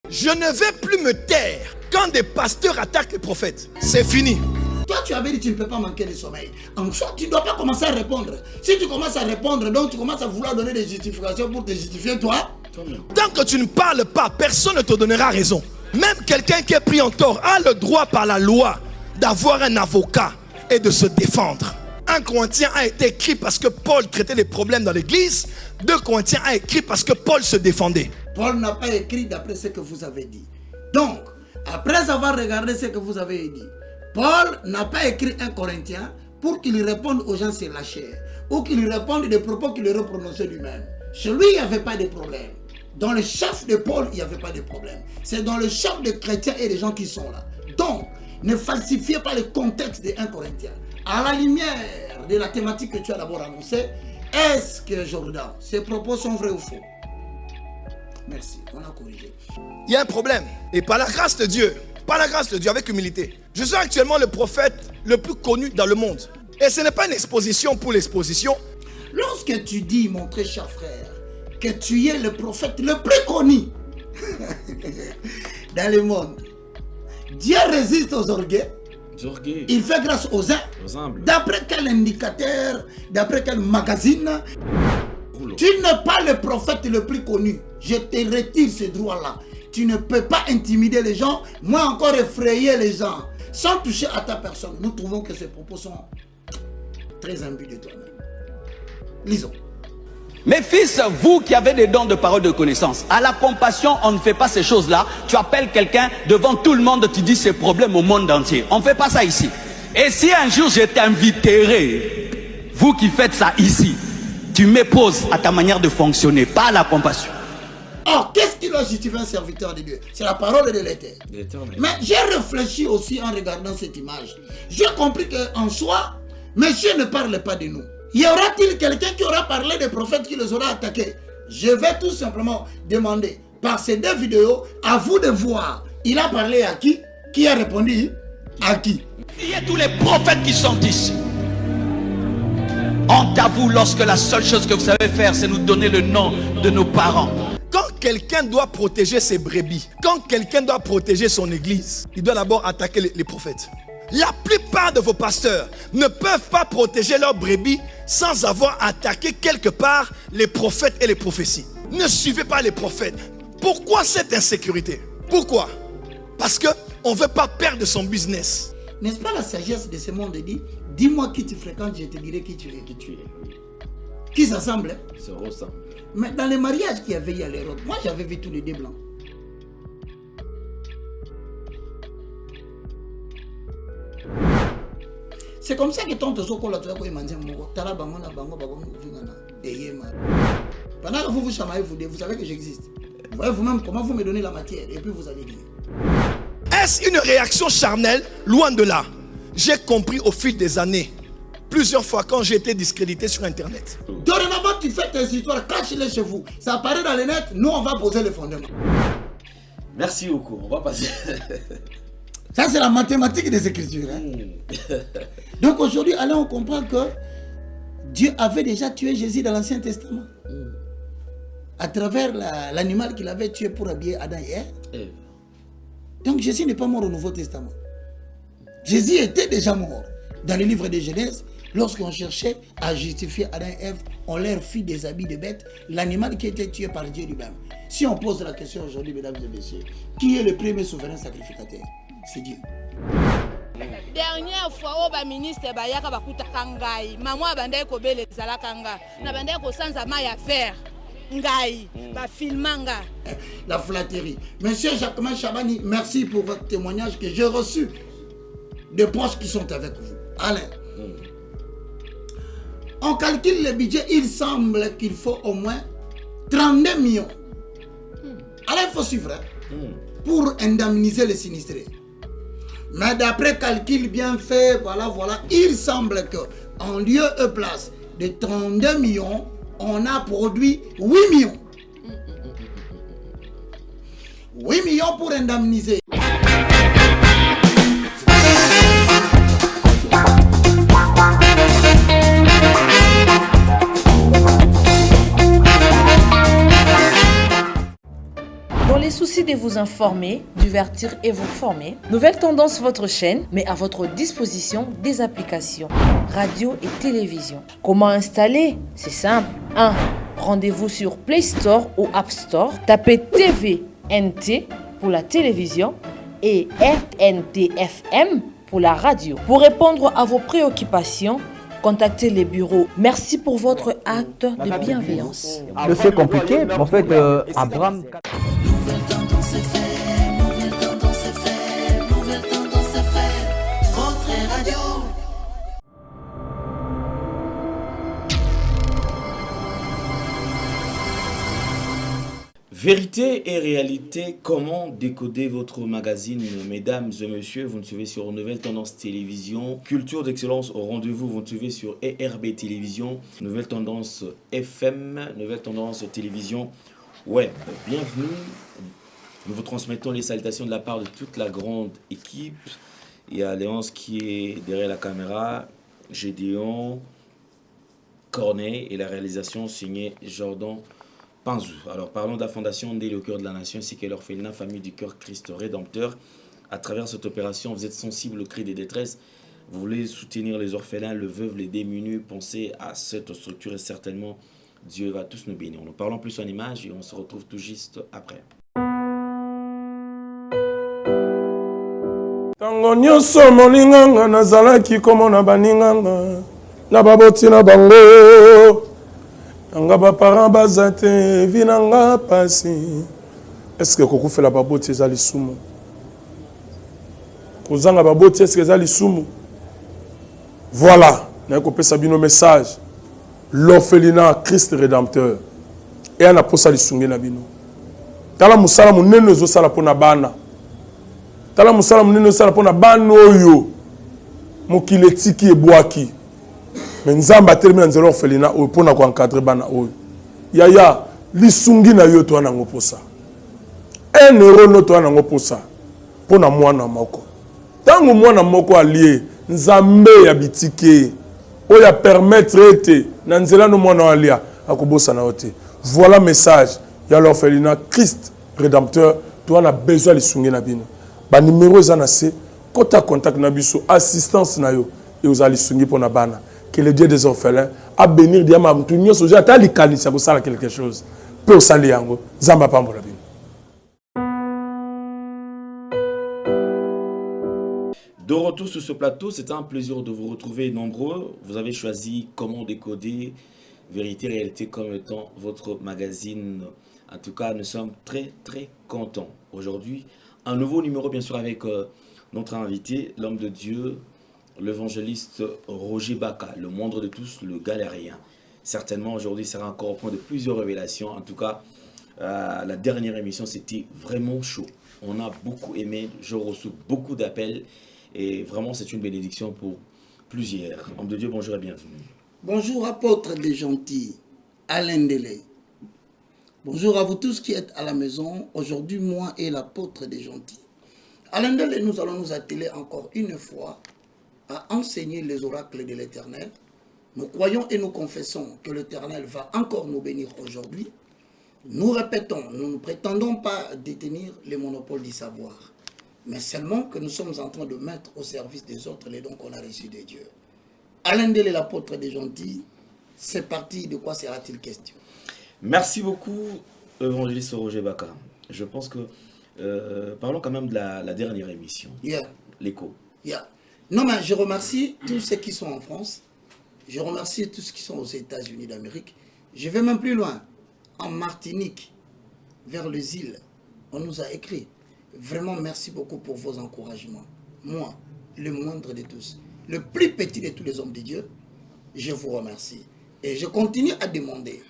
Je ne vais plus me taire quand des pasteurs attaquent les prophètes. C'est fini. Toi, tu avais dit que tu ne peux pas manquer de sommeil. En soi, tu ne dois pas commencer à répondre. Si tu commences à répondre, donc tu commences à vouloir donner des justifications pour te justifier, toi. Tant que tu ne parles pas, personne ne te donnera raison. Même quelqu'un qui est pris en tort a le droit par la loi d'avoir un avocat et de se défendre. 1 Corinthiens a été écrit parce que Paul traitait les problèmes dans l'église. 2 Corinthiens a écrit parce que Paul se défendait. Paul n'a pas écrit d'après ce que vous avez dit. Donc, après avoir regardé ce que vous avez dit, Paul n'a pas écrit 1 Corinthiens pour qu'il réponde aux gens sur la chair ou qu'il réponde des propos qu'il aurait prononcés lui-même. Chez lui, il n'y avait pas de problème. Dans le chef de Paul, il n'y avait pas de problème. C'est dans le chef des chrétiens et des gens qui sont là. Donc, ne falsifiez pas le contexte de 1 Corinthiens. À la lumière de la thématique que tu as d'abord annoncée, est-ce que Jordan, ces propos sont vrais ou faux? Merci, on a corrigé. Il y a un problème. Et par la grâce de Dieu, avec humilité, je suis actuellement le prophète le plus connu dans le monde. Et ce n'est pas une exposition pour l'exposition. Lorsque tu dis, mon très cher frère, que tu es le prophète le plus connu dans le monde, Dieu résiste aux orgueils. Il fait grâce aux uns. D'après quel indicateur, d'après quel magazine? Tu n'es pas le prophète le plus connu. Je te retire ce droit-là. Tu ne peux pas intimider les gens, moi encore effrayer les gens. Sans toucher à ta personne. Nous trouvons que ces propos sont très imbus de toi-même. Lisons. Mes fils, vous qui avez des dons de parole de connaissance, à la compassion, on ne fait pas ces choses-là. Tu appelles quelqu'un devant tout le monde, tu dis ces problèmes au monde entier. On ne fait pas ça ici. Et si un jour je t'inviterai, vous qui faites ça ici, tu m'époses à ta manière de fonctionner, pas à la compassion. Or, qu'est-ce qui doit justifier un serviteur de Dieu? C'est la parole de l'Éternel. Mais j'ai réfléchi aussi en regardant cette image. J'ai compris qu'en soi, monsieur ne parle pas de nous. Y aura-t-il quelqu'un qui aura parlé des prophètes qui les aura attaqués? Je vais tout simplement demander, par ces 2 vidéos, à vous de voir. Il a parlé à qui? Qui a répondu à qui? Il y a tous les prophètes qui sont ici. Honte à vous lorsque la seule chose que vous savez faire, c'est nous donner le nom de nos parents. Quand quelqu'un doit protéger ses brebis, quand quelqu'un doit protéger son église, il doit d'abord attaquer les prophètes. La plupart de vos pasteurs ne peuvent pas protéger leurs brebis sans avoir attaqué quelque part les prophètes et les prophéties. Ne suivez pas les prophètes. Pourquoi cette insécurité? Pourquoi? Parce qu'on ne veut pas perdre son business. N'est-ce pas la sagesse de ce monde dit, dis-moi qui tu fréquentes, je te dirai qui tu es. Qui s'assemble? Se ressemble. Mais dans les mariages qu'il y avait, il y a les robes. Moi, j'avais vu tous les 2 blancs. C'est comme ça que tant de choses qu'on a trouvé manger pendant que vous vous chamaillez, vous savez que j'existe. Vous voyez vous-même comment vous me donnez la matière et puis vous allez dire. Est-ce une réaction charnelle? Loin de là. J'ai compris au fil des années, plusieurs fois quand j'ai été discrédité sur Internet. Dorénavant, tu fais tes histoires, cache-les chez vous. Ça apparaît dans les nets, nous on va poser les fondements. Merci beaucoup, on va passer. Ça c'est la mathématique des Écritures. Hein? Donc aujourd'hui, allons on comprend que Dieu avait déjà tué Jésus dans l'Ancien Testament. À travers l'animal qu'il avait tué pour habiller Adam et Ève. Donc Jésus n'est pas mort au Nouveau Testament. Jésus était déjà mort. Dans le livre de Genèse, lorsqu'on cherchait à justifier Adam et Ève, on leur fit des habits de bêtes, l'animal qui était tué par Dieu lui-même. Si on pose la question aujourd'hui, mesdames et messieurs, qui est le premier souverain sacrificateur? C'est Dieu. Dernière fois au ministre bayaka bakutaka ngai maman abandai ko bele zalaka nga na bandai ko sanza mai affaire ngai ba filmanga la flatterie. Monsieur Jacquemin Chabani, merci pour votre témoignage que j'ai reçu des proches qui sont avec vous. Alain, on calcule le budget, il semble qu'il faut au moins 32 millions. Alors il faut suivre pour indemniser les sinistrés. Mais d'après calcul bien fait, voilà, il semble qu'en lieu et place de 32 millions, on a produit 8 millions. 8 millions pour indemniser. Dans les soucis de vous vous informer, divertir et vous former. Nouvelle Tendance, votre chaîne, met à votre disposition des applications, radio et télévision. Comment installer? C'est simple. 1. Rendez-vous sur Play Store ou App Store. Tapez TVNT pour la télévision et RNTFM pour la radio. Pour répondre à vos préoccupations, contactez les bureaux. Merci pour votre acte de bienveillance. C'est compliqué, mais en fait, Abraham... Vérité et réalité, comment décoder votre magazine, mesdames et messieurs? Vous nous suivez sur Nouvelle Tendance Télévision, Culture d'Excellence au rendez-vous, vous nous suivez sur ERB Télévision, Nouvelle Tendance FM, Nouvelle Tendance Télévision Web. Bienvenue, nous vous transmettons les salutations de la part de toute la grande équipe. Il y a Léonce qui est derrière la caméra, Gédéon, Corneille et la réalisation signée Jordan Panzou. Alors parlons de la fondation Ndélé au cœur de la nation ainsi que l'orphelinat Famille du Cœur Christ Rédempteur. À travers cette opération, vous êtes sensible au cri des détresses. Vous voulez soutenir les orphelins, les veuves, les démunis. Pensez à cette structure et certainement Dieu va tous nous bénir. Nous parlons plus en images et on se retrouve tout juste après. Tango nyonso moninganga nazalaki komona baninganga na baboti na bango. Nanga ba parents bazate vinanga pasi. Est-ce que koko fait la baboti ezali sumu? Kozanga baboti est-ce que ezali sumu? Voilà, na ko pesa bino message. L'orphelinat Christ Rédempteur. Et ana posa lisungi na bino. Tala musala munene zo sala pona bana. Tala musala munene zo sala pona bana oyo. Mokile tiki ebwaki. Mais nzamba termine nzelo orphelinat oyo pona ko encadrer bana oyo. Yaya lisungi na yo to na ngoposa. 1 euro no to na ngoposa. Pona mwana moko. Tango mwana moko allié nzambe ya bitike oya permettre ete na nzela no mwana alia akobosa na ote. Voilà message ya l'orphelinat Christ Rédempteur to na besoin lisungi na bino. Ba numéro za na se kota contact na biso assistance na yo et aux lisungi pona bana. Que le Dieu des orphelins a bénir diama mtu nyonso ja ta likanisa ko sala quelque chose peut sali yango zamba pambola bino. De retour sur ce plateau, c'est un plaisir de vous retrouver nombreux. Vous avez choisi Comment décoder Vérité Réalité comme étant votre magazine. En tout cas, nous sommes très très contents. Aujourd'hui, un nouveau numéro bien sûr avec notre invité, l'homme de Dieu, l'évangéliste Roger Baka, le moindre de tous, le galérien. Certainement aujourd'hui sera encore au point de plusieurs révélations. En tout cas, la dernière émission c'était vraiment chaud. On a beaucoup aimé, je reçois beaucoup d'appels. Et vraiment, c'est une bénédiction pour plusieurs. Homme de Dieu, bonjour et bienvenue. Bonjour, apôtre des gentils, Alain Ndélé. Bonjour à vous tous qui êtes à la maison. Aujourd'hui, moi et l'apôtre des gentils. Alain Ndélé, nous allons nous atteler encore une fois à enseigner les oracles de l'Éternel. Nous croyons et nous confessons que l'Éternel va encore nous bénir aujourd'hui. Nous répétons, nous ne prétendons pas détenir les monopoles du savoir, mais seulement que nous sommes en train de mettre au service des autres les dons qu'on a reçus de Dieu. Alain Ndélé, l'apôtre des gentils, c'est parti. De quoi sera-t-il question? Merci beaucoup, évangéliste Roger Baka. Je pense que, parlons quand même de la dernière émission, l'écho. Non, mais je remercie tous ceux qui sont en France. Je remercie tous ceux qui sont aux États-Unis d'Amérique. Je vais même plus loin. En Martinique, vers les îles, on nous a écrit. Vraiment, merci beaucoup pour vos encouragements. Moi, le moindre de tous, le plus petit de tous les hommes de Dieu, je vous remercie. Et je continue à demander,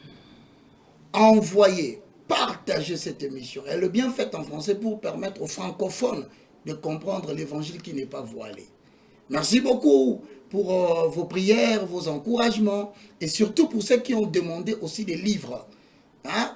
envoyer, partager cette émission. Elle est bien faite en français pour permettre aux francophones de comprendre l'évangile qui n'est pas voilé. Merci beaucoup pour vos prières, vos encouragements et surtout pour ceux qui ont demandé aussi des livres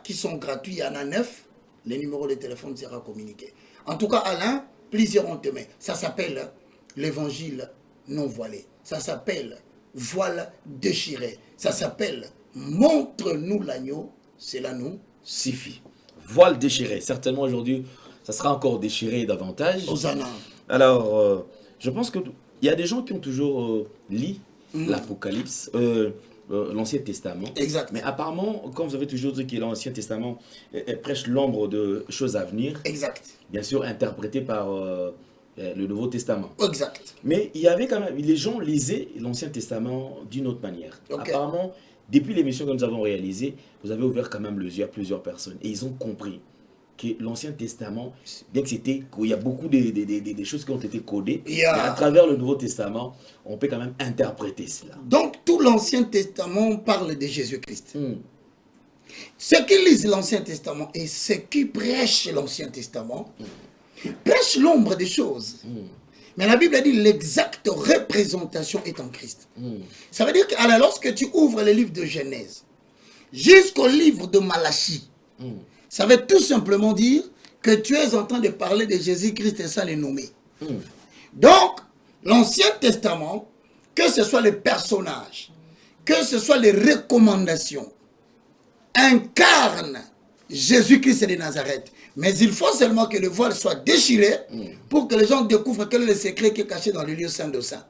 qui sont gratuits. Il y en a 9. Les numéros de téléphone sera communiqué. En tout cas, Alain, plusieurs ont aimé. Ça s'appelle l'évangile non voilé. Ça s'appelle voile déchiré. Ça s'appelle montre-nous l'agneau. Cela nous suffit. Voile déchiré. Certainement aujourd'hui, ça sera encore déchiré davantage. Hosanna. Alors, je pense qu'il y a des gens qui ont toujours lu l'Apocalypse, l'Ancien Testament. Exact. Mais apparemment, quand vous avez toujours dit que l'Ancien Testament prêche l'ombre de choses à venir, Exact. bien sûr interprété par le Nouveau Testament. Exact. Mais il y avait quand même, les gens lisaient l'Ancien Testament d'une autre manière. Ok. Apparemment, depuis l'émission que nous avons réalisée, vous avez ouvert quand même les yeux à plusieurs personnes. Et ils ont compris que l'Ancien Testament, bien que c'était, il y a beaucoup des choses qui ont été codées, mais à travers le Nouveau Testament, on peut quand même interpréter cela. Donc, tout l'Ancien Testament parle de Jésus-Christ. Ceux qui lisent l'Ancien Testament et ceux qui prêchent l'Ancien Testament prêchent l'ombre des choses. Mais la Bible a dit l'exacte représentation est en Christ. Ça veut dire que alors, lorsque tu ouvres le livre de Genèse jusqu'au livre de Malachie, ça veut tout simplement dire que tu es en train de parler de Jésus-Christ et sans le nommer. Donc, l'Ancien Testament, que ce soit les personnages, que ce soit les recommandations, incarne Jésus-Christ de Nazareth. Mais il faut seulement que le voile soit déchiré pour que les gens découvrent quel est le secret qui est caché dans le lieu saint de saint.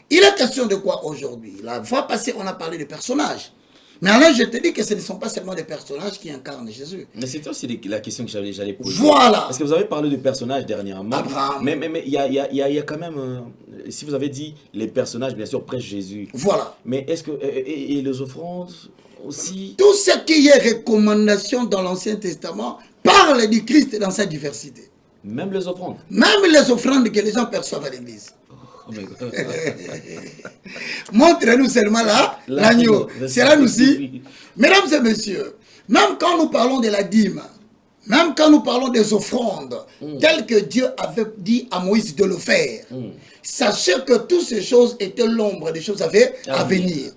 Il est question de quoi aujourd'hui? La fois passée, on a parlé de personnages. Mais alors, je te dis que ce ne sont pas seulement des personnages qui incarnent Jésus. Mais c'était aussi la question que j'allais poser. Voilà. Parce que vous avez parlé de personnages dernièrement. Abraham. Mais il y a quand même... si vous avez dit les personnages, bien sûr, prêchent Jésus. Voilà. Mais est-ce que... Et les offrandes aussi? Tout ce qui est recommandation dans l'Ancien Testament parle du Christ dans sa diversité. Même les offrandes? Même les offrandes que les gens perçoivent à l'église. Oh my God. Montre-nous seulement là, l'agneau. Cela nous dit, mesdames et messieurs, même quand nous parlons de la dîme, même quand nous parlons des offrandes, telles que Dieu avait dit à Moïse de le faire, sachez que toutes ces choses étaient l'ombre des choses à venir.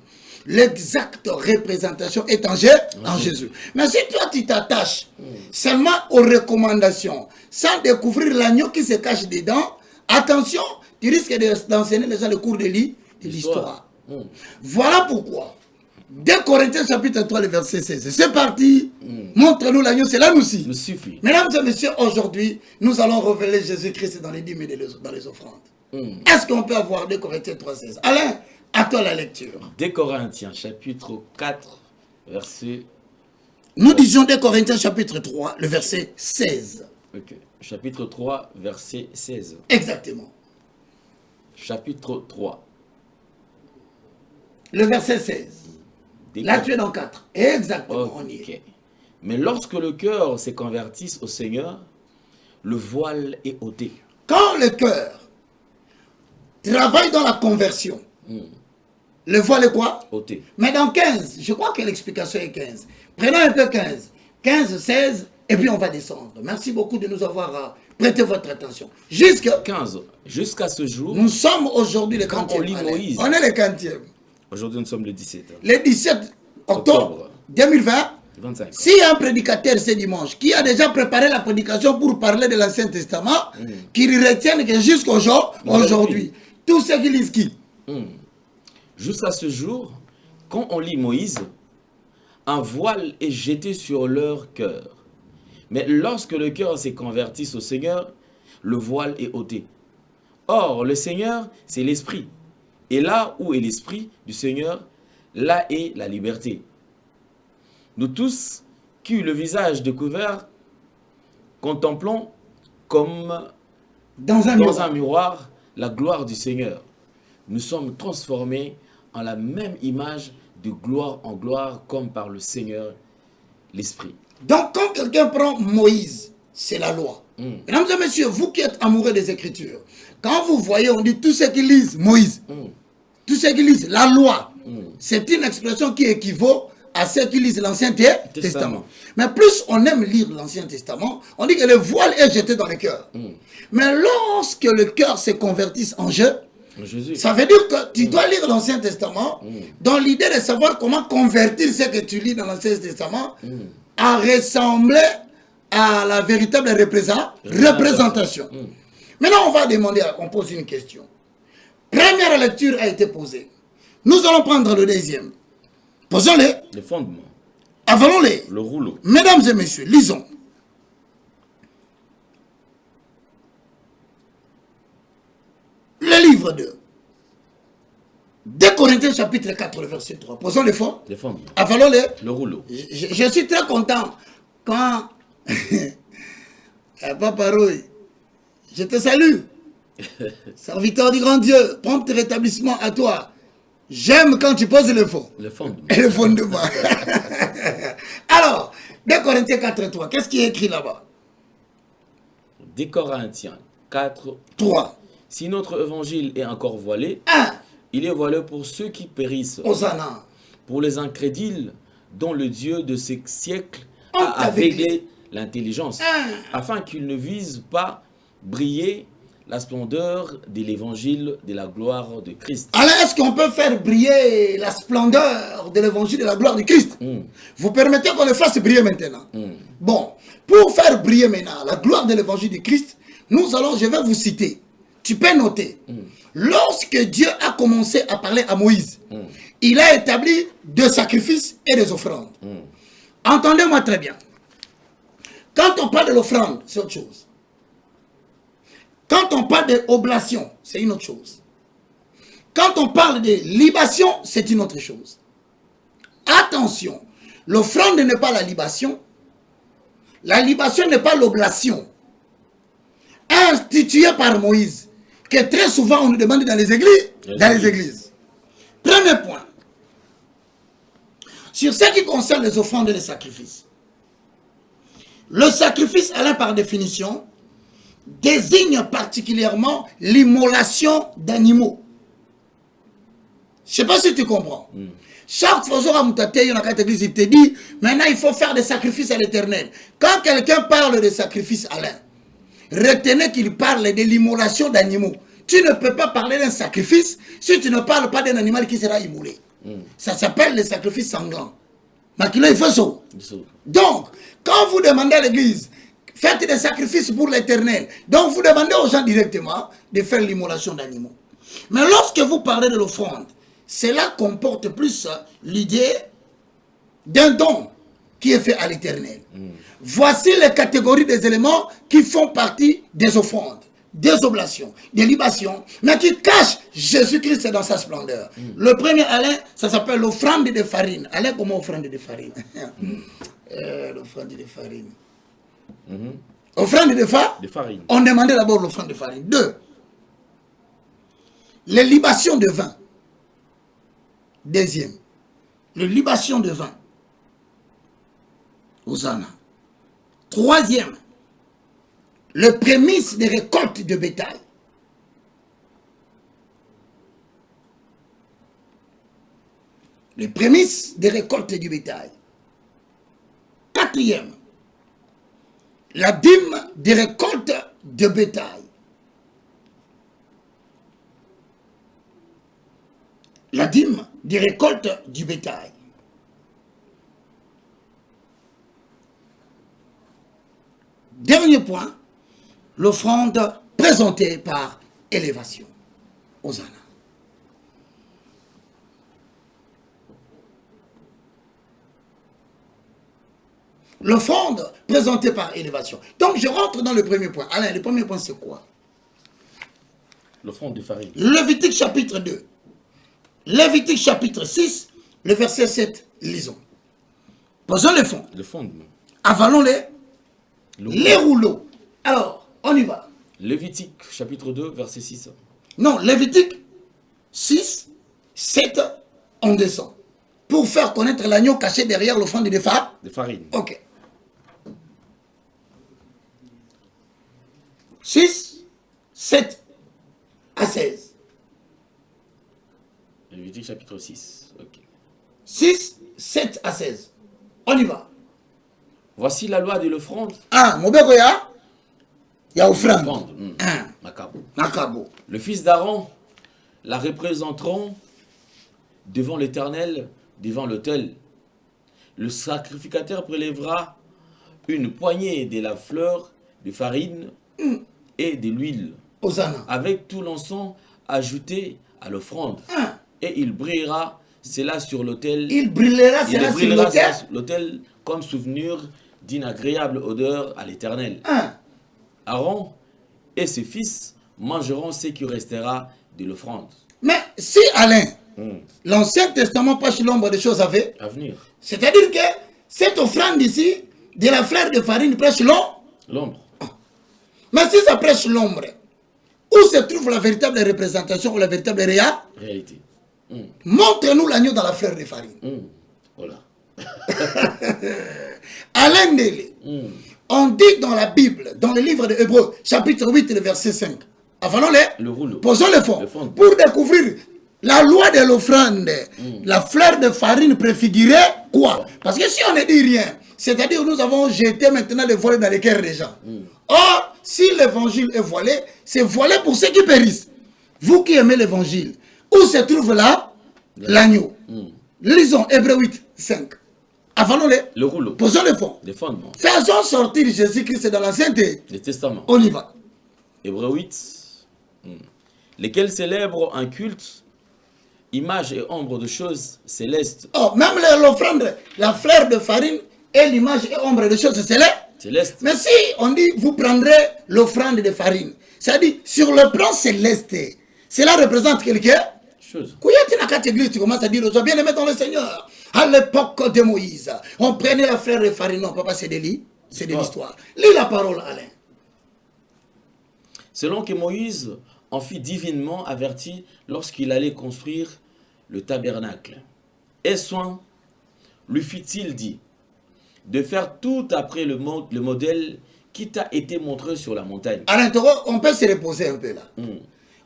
L'exacte représentation est en Jésus. Mais si toi tu t'attaches seulement aux recommandations, sans découvrir l'agneau qui se cache dedans, attention, tu risques d'enseigner les gens le cours de l'histoire. Voilà pourquoi, 2 Corinthiens chapitre 3, le verset 16, c'est parti, montre-nous l'agneau, cela nous suffit. Mesdames et messieurs, aujourd'hui, nous allons révéler Jésus-Christ dans les dîmes et dans les offrandes. Est-ce qu'on peut avoir 2 Corinthiens 3, 16? Alain, à toi la lecture. 2 Corinthiens chapitre 4, verset... Nous disions 2 Corinthiens chapitre 3, le verset 16. Ok. Chapitre 3, verset 16. Exactement. Chapitre 3. Le verset 16. Là, tu es dans 4. Exactement, on y est. Mais lorsque le cœur se convertisse au Seigneur, le voile est ôté. Quand le cœur travaille dans la conversion, le voile est quoi? Ôté. Mais dans 15, je crois que l'explication est 15. Prenons un peu 15. 15, 16, et puis on va descendre. Merci beaucoup de nous avoir prêté votre attention. Jusqu'à 15. Jusqu'à ce jour. Nous sommes aujourd'hui le quand 40e. On lit Moïse. On est le 40e. Aujourd'hui, nous sommes le 17. Le 17 octobre 2020. 25. S'il y a un prédicateur ce dimanche qui a déjà préparé la prédication pour parler de l'Ancien Testament, qu'il retienne que jusqu'aujourd'hui, tous ceux qui lisent qui? Jusqu'à ce jour, quand on lit Moïse, un voile est jeté sur leur cœur. Mais lorsque le cœur s'est converti au Seigneur, le voile est ôté. Or, le Seigneur, c'est l'Esprit. Et là où est l'Esprit du Seigneur, là est la liberté. Nous tous, qui eut le visage découvert, contemplons comme dans un miroir la gloire du Seigneur. Nous sommes transformés en la même image de gloire en gloire comme par le Seigneur, l'Esprit. Donc quand quelqu'un prend Moïse, c'est la loi. Mesdames et messieurs, vous qui êtes amoureux des Écritures, quand vous voyez, on dit tous ceux qui lisent Moïse, tous ceux qui lisent la loi, c'est une expression qui équivaut à ceux qui lisent l'Ancien Testament. Mais plus on aime lire l'Ancien Testament, on dit que le voile est jeté dans le cœur. Mais lorsque le cœur se convertisse en Jésus, ça veut dire que tu dois lire l'Ancien Testament dans l'idée de savoir comment convertir ce que tu lis dans l'Ancien Testament à ressembler à la véritable représentation. Maintenant, on va demander, on pose une question. Première lecture a été posée. Nous allons prendre le deuxième. Posons-les. Les fondements. Avalons-les. Le rouleau. Mesdames et messieurs, lisons. livre 2. 2 Corinthiens chapitre 4, le verset 3. Posons les fonds. Les fonds. Avalons le rouleau. Je suis très content quand... Papa Roy, je te salue. Serviteur du grand Dieu, prompt rétablissement à toi. J'aime quand tu poses le fond. Le fondement. Et le fondement. Alors, 2 Corinthiens 4, 3. Qu'est-ce qui est écrit là-bas? 2 Corinthiens 4, 3. Si notre évangile est encore voilé, 1. il est voilé pour ceux qui périssent, Hosanna. pour les incrédules dont le Dieu de ces siècles On a t'a aveuglé l'intelligence, 1. afin qu'ils ne visent pas briller la splendeur de l'évangile de la gloire de Christ. Alors, est-ce qu'on peut faire briller la splendeur de l'évangile de la gloire de Christ? Vous permettez qu'on le fasse briller maintenant? Bon, pour faire briller maintenant la gloire de l'évangile de Christ, je vais vous citer. Tu peux noter. Lorsque Dieu a commencé à parler à Moïse, il a établi des sacrifices et des offrandes. Entendez-moi très bien. Quand on parle de l'offrande, c'est autre chose. Quand on parle de oblation, c'est une autre chose. Quand on parle de libation, c'est une autre chose. Attention, l'offrande n'est pas la libation. La libation n'est pas l'oblation. Instituée par Moïse, que très souvent on nous demande dans les églises. Premier point. Sur ce qui concerne les offrandes et les sacrifices. Le sacrifice, Alain, par définition, désigne particulièrement l'immolation d'animaux. Je ne sais pas si tu comprends. Chaque fois que il te dit, maintenant il faut faire des sacrifices à l'Éternel. Quand quelqu'un parle de sacrifice, Alain, retenez qu'il parle de l'immolation d'animaux. Tu ne peux pas parler d'un sacrifice si tu ne parles pas d'un animal qui sera immolé. Ça s'appelle le sacrifice sanglant. Il faut ça. Donc, quand vous demandez à l'église, faites des sacrifices pour l'Éternel. Donc, vous demandez aux gens directement de faire l'immolation d'animaux. Mais lorsque vous parlez de l'offrande, cela comporte plus l'idée d'un don qui est fait à l'Éternel. Voici les catégories des éléments qui font partie des offrandes, des oblations, des libations, mais qui cachent Jésus-Christ dans sa splendeur. Le premier, Alain, ça s'appelle l'offrande de farine. Alain, comment offrande de farine? L'offrande de farine. Offrande de farine. On demandait d'abord l'offrande de farine. 2. Les libations de vin. Deuxième. Les libations de vin. Hosanna. Troisième. Les prémices des récoltes de bétail. Les prémices des récoltes du bétail. Quatrième. La dîme des récoltes de bétail. La dîme des récoltes du bétail. Dernier point, l'offrande présentée par élévation. Hosanna. L'offrande présentée par élévation. Donc je rentre dans le premier point. Alain, le premier point c'est quoi? L'offrande de farine. Lévitique chapitre 2. Lévitique chapitre 6, le verset 7, lisons. Posons le fond. Le fondement. Avalons les rouleaux. Alors, on y va. Lévitique chapitre 2, verset 6. Non, Lévitique 6, 7, on descend. Pour faire connaître l'agneau caché derrière l'offrande de farine. Ok. 6, 7 à 16. Lévitique chapitre 6. Ok. 6, 7 à 16. On y va. Voici la loi de l'offrande. Ah, mon bébé, il y a offrande. Nakabo. Le fils d'Aaron la représenteront devant l'Éternel, devant l'autel. Le sacrificateur prélèvera une poignée de la fleur de farine et de l'huile, avec tout l'encens ajouté à l'offrande. Et il brillera cela sur l'autel. Il brillera cela sur l'autel comme souvenir d'une agréable odeur à l'Éternel. Aaron et ses fils mangeront ce qui restera de l'offrande. Mais si Alain, l'Ancien Testament prêche l'ombre des choses à venir, c'est-à-dire que cette offrande ici, de la fleur de farine, prêche l'ombre. Mais si ça prêche l'ombre, où se trouve la véritable représentation ou la véritable réalité? Montre-nous l'agneau dans la fleur de farine. Voilà. Alain Dele, on dit dans la Bible, dans le livre de Hébreux, chapitre 8, le verset 5, avalons-les, posons le fond, pour découvrir la loi de l'offrande. La fleur de farine préfigurait quoi? Parce que si on ne dit rien, c'est-à-dire nous avons jeté maintenant le voile dans les cœurs des gens. Or, si l'évangile est voilé, c'est voilé pour ceux qui périssent. Vous qui aimez l'évangile, où se trouve là l'agneau? Lisons Hébreux 8, 5. Avalons-les. Le rouleau. Posons le fond. Les fondements. Faisons sortir Jésus-Christ dans l'Ancien Testament. On y va. Hébreux 8. Lesquels célèbrent un culte, image et ombre de choses célestes. Oh, même l'offrande, la fleur de farine est l'image et ombre de choses célestes. Mais si on dit, vous prendrez l'offrande de farine, ça dit, sur le plan céleste, cela représente quelque chose. Quand tu es dans cette église, tu commences à dire, aux bien aimé dans le Seigneur. À l'époque de Moïse, on prenait la fleur de farine. Non, papa, c'est de l'histoire. Lis la parole, Alain. Selon que Moïse en fut divinement averti lorsqu'il allait construire le tabernacle. Et soin lui fut-il dit de faire tout après le modèle qui t'a été montré sur la montagne. Alain Toro, on peut se reposer un peu là.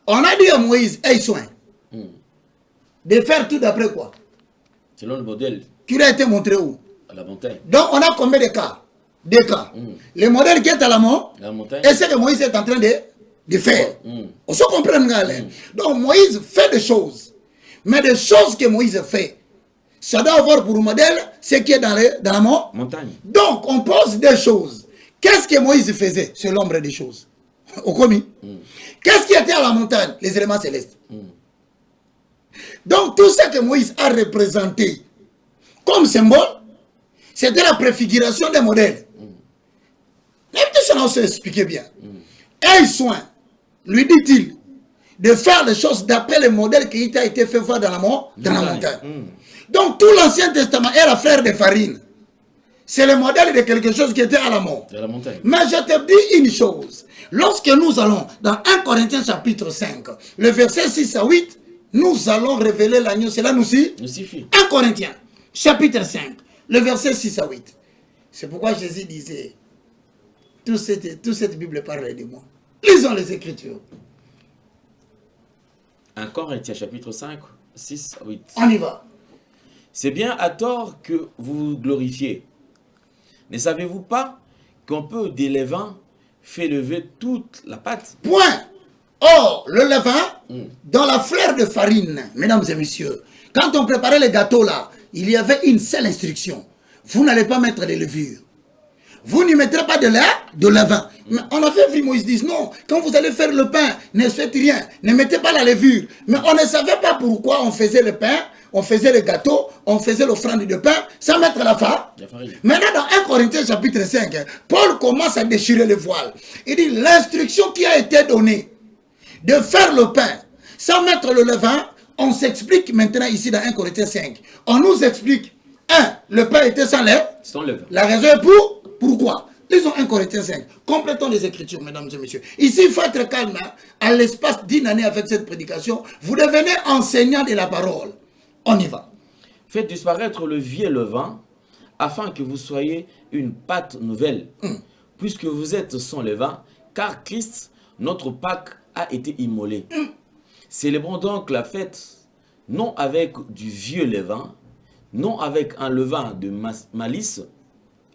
On a dit à Moïse, aie soin de faire tout d'après quoi? Selon le modèle. Qui a été montré où? À la montagne. Donc on a combien de cas? Deux cas. Le modèle qui est à la montagne. Et c'est que Moïse est en train de faire. On se comprend, Alain. Donc Moïse fait des choses. Mais des choses que Moïse fait, ça doit avoir pour modèle ce qui est dans la montagne. Donc on pose des choses. Qu'est-ce que Moïse faisait? C'est l'ombre des choses. Au commis. Qu'est-ce qui était à la montagne? Les éléments célestes. Donc tout ce que Moïse a représenté comme symbole, c'était la préfiguration des modèles. On s'est expliqué bien. Aie soin, lui dit-il, de faire les choses d'après le modèle qui a été fait voir dans la montagne. Donc tout l'Ancien Testament est la fleur de farine. C'est le modèle de quelque chose qui était à la montagne. Mais je te dis une chose. Lorsque nous allons dans 1 Corinthiens chapitre 5, le verset 6 à 8, nous allons révéler l'agneau. Cela nous suffit. 1 Corinthiens chapitre 5, le verset 6 à 8. C'est pourquoi Jésus disait, toute cette Bible parle de moi. Lisons les Écritures. 1 Corinthiens chapitre 5, 6 à 8. On y va. C'est bien à tort que vous vous glorifiez. Ne savez-vous pas qu'on peut des levains faire lever toute la pâte? Point. Or, le levain, dans la fleur de farine, mesdames et messieurs, quand on préparait les gâteaux là, il y avait une seule instruction. Vous n'allez pas mettre les levures. Vous n'y mettrez pas de levain. Mais on a fait Moïse dit non, quand vous allez faire le pain, ne faites rien, ne mettez pas la levure. Mais on ne savait pas pourquoi on faisait le pain, on faisait le gâteau, on faisait l'offrande de pain sans mettre la farine. Maintenant dans 1 Corinthiens chapitre 5, Paul commence à déchirer le voile. Il dit l'instruction qui a été donnée de faire le pain sans mettre le levain, on s'explique maintenant ici dans 1 Corinthiens 5. On nous explique, le pain était sans levain. La raison est pourquoi? Lisons 1 Corinthiens 5. Complétons les Écritures, mesdames et messieurs. Ici, il faut être calme. À l'espace d'une année avec cette prédication, vous devenez enseignant de la parole. On y va. Faites disparaître le vieux levain, afin que vous soyez une pâte nouvelle, puisque vous êtes sans levain, car Christ, notre Pâque, a été immolé. Célébrons donc la fête, non avec du vieux levain, non avec un levain de malice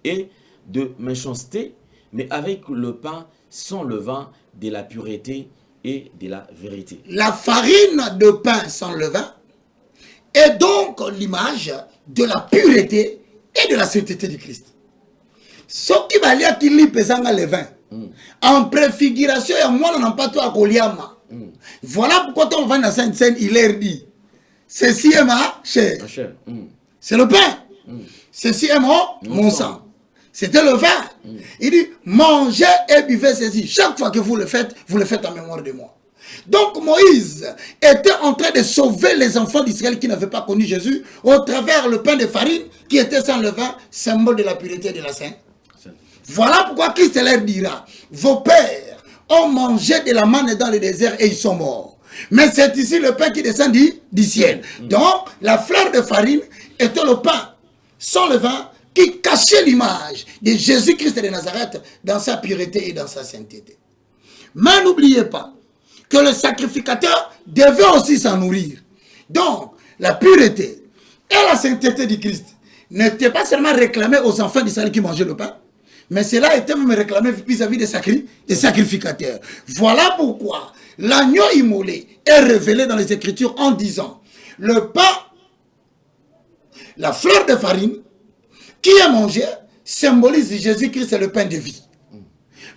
et de méchanceté, mais avec le pain sans levain de la pureté et de la vérité. La farine de pain sans levain est donc l'image de la pureté et de la sainteté du Christ. Ce qui va dire qu'il lit pesant le vin, en préfiguration, et moi, on n'a pas tout à Goliama. Voilà pourquoi quand on va dans Sainte Seine, il leur dit, ceci est ma chair. C'est le pain. Ceci est mon sang. C'était le vin. Il dit, mangez et buvez ceci. Chaque fois que vous le faites en mémoire de moi. Donc Moïse était en train de sauver les enfants d'Israël qui n'avaient pas connu Jésus au travers le pain de farine qui était sans levain, symbole de la pureté de la sainte. Voilà pourquoi Christ leur dira, vos pères ont mangé de la manne dans le désert et ils sont morts. Mais c'est ici le pain qui descend du ciel. Donc la fleur de farine était le pain sans levain qui cachait l'image de Jésus-Christ de Nazareth dans sa pureté et dans sa sainteté. Mais n'oubliez pas que le sacrificateur devait aussi s'en nourrir. Donc, la pureté et la sainteté du Christ n'étaient pas seulement réclamées aux enfants d'Israël qui mangeaient le pain, mais cela était même réclamé vis-à-vis des sacrificateurs. Voilà pourquoi l'agneau immolé est révélé dans les Écritures en disant, le pain, la fleur de farine, qui est mangé, symbolise Jésus-Christ et le pain de vie.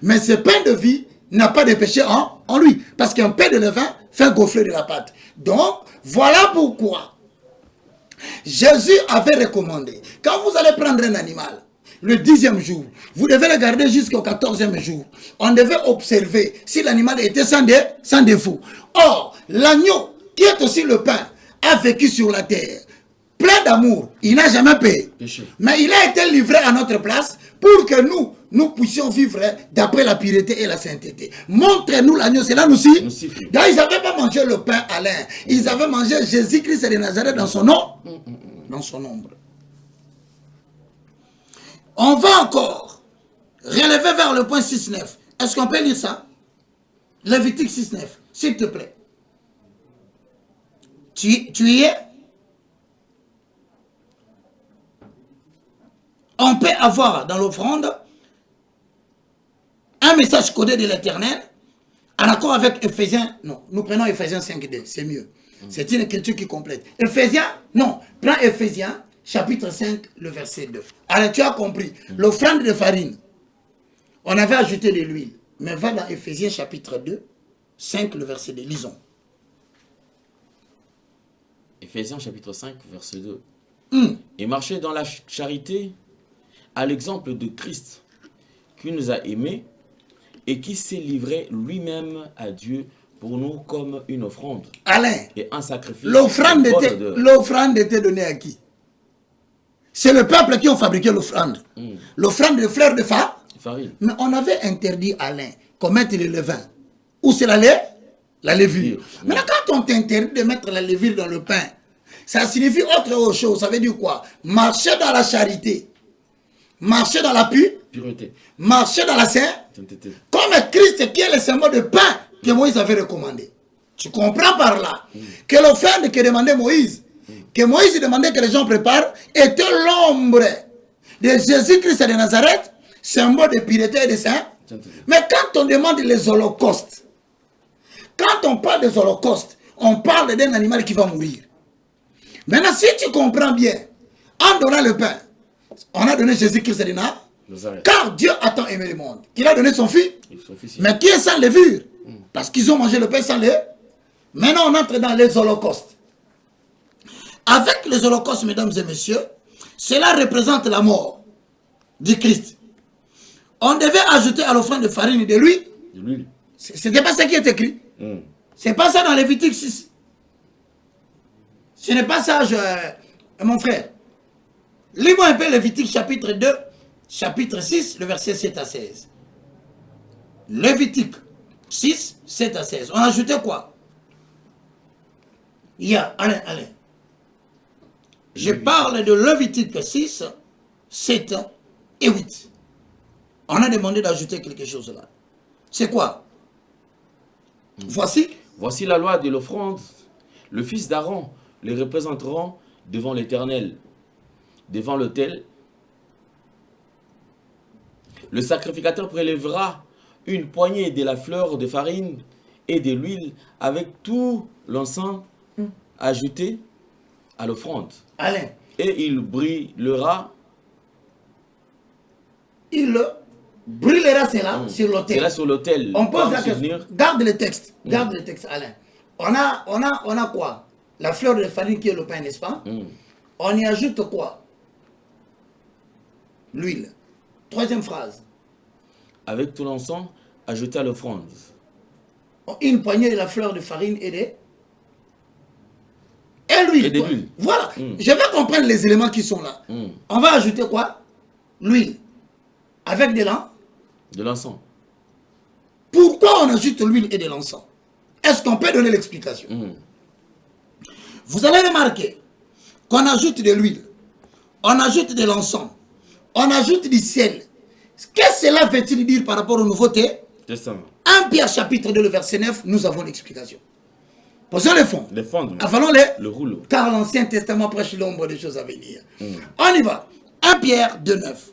Mais ce pain de vie n'a pas de péché en lui. Parce qu'un pain de levain fait gonfler de la pâte. Donc, voilà pourquoi Jésus avait recommandé, quand vous allez prendre un animal, le 10e jour, vous devez le garder jusqu'au 14e jour. On devait observer si l'animal était sans défaut. Or, l'agneau, qui est aussi le pain, a vécu sur la terre. Plein d'amour, il n'a jamais péché. Mais il a été livré à notre place pour que nous puissions vivre d'après la pureté et la sainteté. Montrez-nous l'agneau, cela nous suffit. Donc ils n'avaient pas mangé le pain à l'air. Ils avaient mangé Jésus-Christ de Nazareth dans son nom, dans son ombre. On va encore relever vers le point 6.9. Est-ce qu'on peut lire ça? Lévitique 6.9, s'il te plaît. Tu y es? On peut avoir dans l'offrande un message codé de l'Éternel en accord avec Ephésiens. Non, nous prenons Ephésiens 5.2, c'est mieux. C'est une écriture qui complète. Ephésiens, non, prends Ephésiens chapitre 5, le verset 2. Alors tu as compris, l'offrande de farine, on avait ajouté de l'huile. Mais va dans Ephésiens chapitre 2, 5, le verset 2, lisons. Ephésiens chapitre 5, verset 2. Et marcher dans la charité à l'exemple de Christ, qui nous a aimés et qui s'est livré lui-même à Dieu pour nous comme une offrande. Alain, et un sacrifice. L'offrande était donnée à qui? C'est le peuple qui a fabriqué l'offrande. L'offrande de fleurs de farine. Mais on avait interdit, Alain, qu'on mette le levain. Ou c'est la levure. Maintenant, quand on t'interdit de mettre la levure dans le pain, ça signifie autre chose. Ça veut dire quoi? Marcher dans la charité. Marcher dans la pureté. Marcher dans la sainteté. Comme Christ qui est le symbole de pain que Moïse avait recommandé. Tu comprends par là que l'offrande que demandait Moïse, que Moïse demandait que les gens préparent, était l'ombre de Jésus-Christ de Nazareth, symbole de pureté et de sainteté. Mais quand on demande les holocaustes, quand on parle des holocaustes, on parle d'un animal qui va mourir. Maintenant, si tu comprends bien, en donnant le pain, on a donné Jésus-Christ de Nazareth. Car Dieu a tant aimé le monde qu'il a donné son fils, mais qui est sans levure. Parce qu'ils ont mangé le pain sans levure. Maintenant, on entre dans les holocaustes. Avec les holocaustes, mesdames et messieurs, cela représente la mort du Christ. On devait ajouter à l'offrande de farine et de l'huile. Ce n'était pas ça qui est écrit. Ce n'est pas ça dans Lévitique 6. Ce n'est pas ça, mon frère. Lis-moi un peu Lévitique chapitre 2, chapitre 6, le verset 7 à 16. Lévitique 6, 7 à 16. On a ajouté quoi? Allez. Je parle de Lévitique 6, 7 et 8. On a demandé d'ajouter quelque chose là. C'est quoi? Voici la loi de l'offrande. Le fils d'Aaron les représenteront devant l'Éternel, devant l'autel. Le sacrificateur prélèvera une poignée de la fleur de farine et de l'huile avec tout l'encens ajouté à l'offrande. Et il brûlera. Cela sur l'autel. Cela sur l'autel. On pose la question. Garde le texte. Garde le texte, Alain. On a quoi? La fleur de farine qui est le pain, n'est-ce pas? On y ajoute quoi? L'huile. Troisième phrase. Avec tout l'encens, ajoutez à l'offrande. Une poignée de la fleur de farine et l'huile. Et de l'huile. Voilà. Je vais comprendre les éléments qui sont là. On va ajouter quoi? L'huile. Avec de l'encens. Pourquoi on ajoute l'huile et de l'encens? Est-ce qu'on peut donner l'explication? Vous allez remarquer qu'on ajoute de l'huile, on ajoute de l'encens, on ajoute du sel. Qu'est-ce que cela veut-il dire par rapport au Nouveau Testament? 1 Pierre chapitre 2, le verset 9, nous avons l'explication. Posons les fonds. Les fondements. Avalons le rouleau. Car l'Ancien Testament prêche l'ombre des choses à venir. On y va. 1 Pierre 2, 9.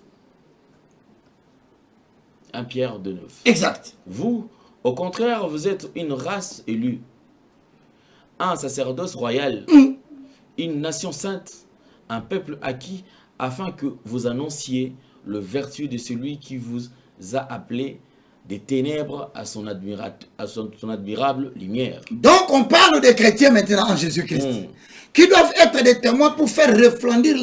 1 Pierre 2, 9. Exact. Vous, au contraire, vous êtes une race élue, un sacerdoce royal, une nation sainte, un peuple acquis, afin que vous annonciez le vertu de celui qui vous a appelé des ténèbres à son admirable lumière. Donc on parle des chrétiens maintenant en Jésus-Christ, qui doivent être des témoins pour faire resplendir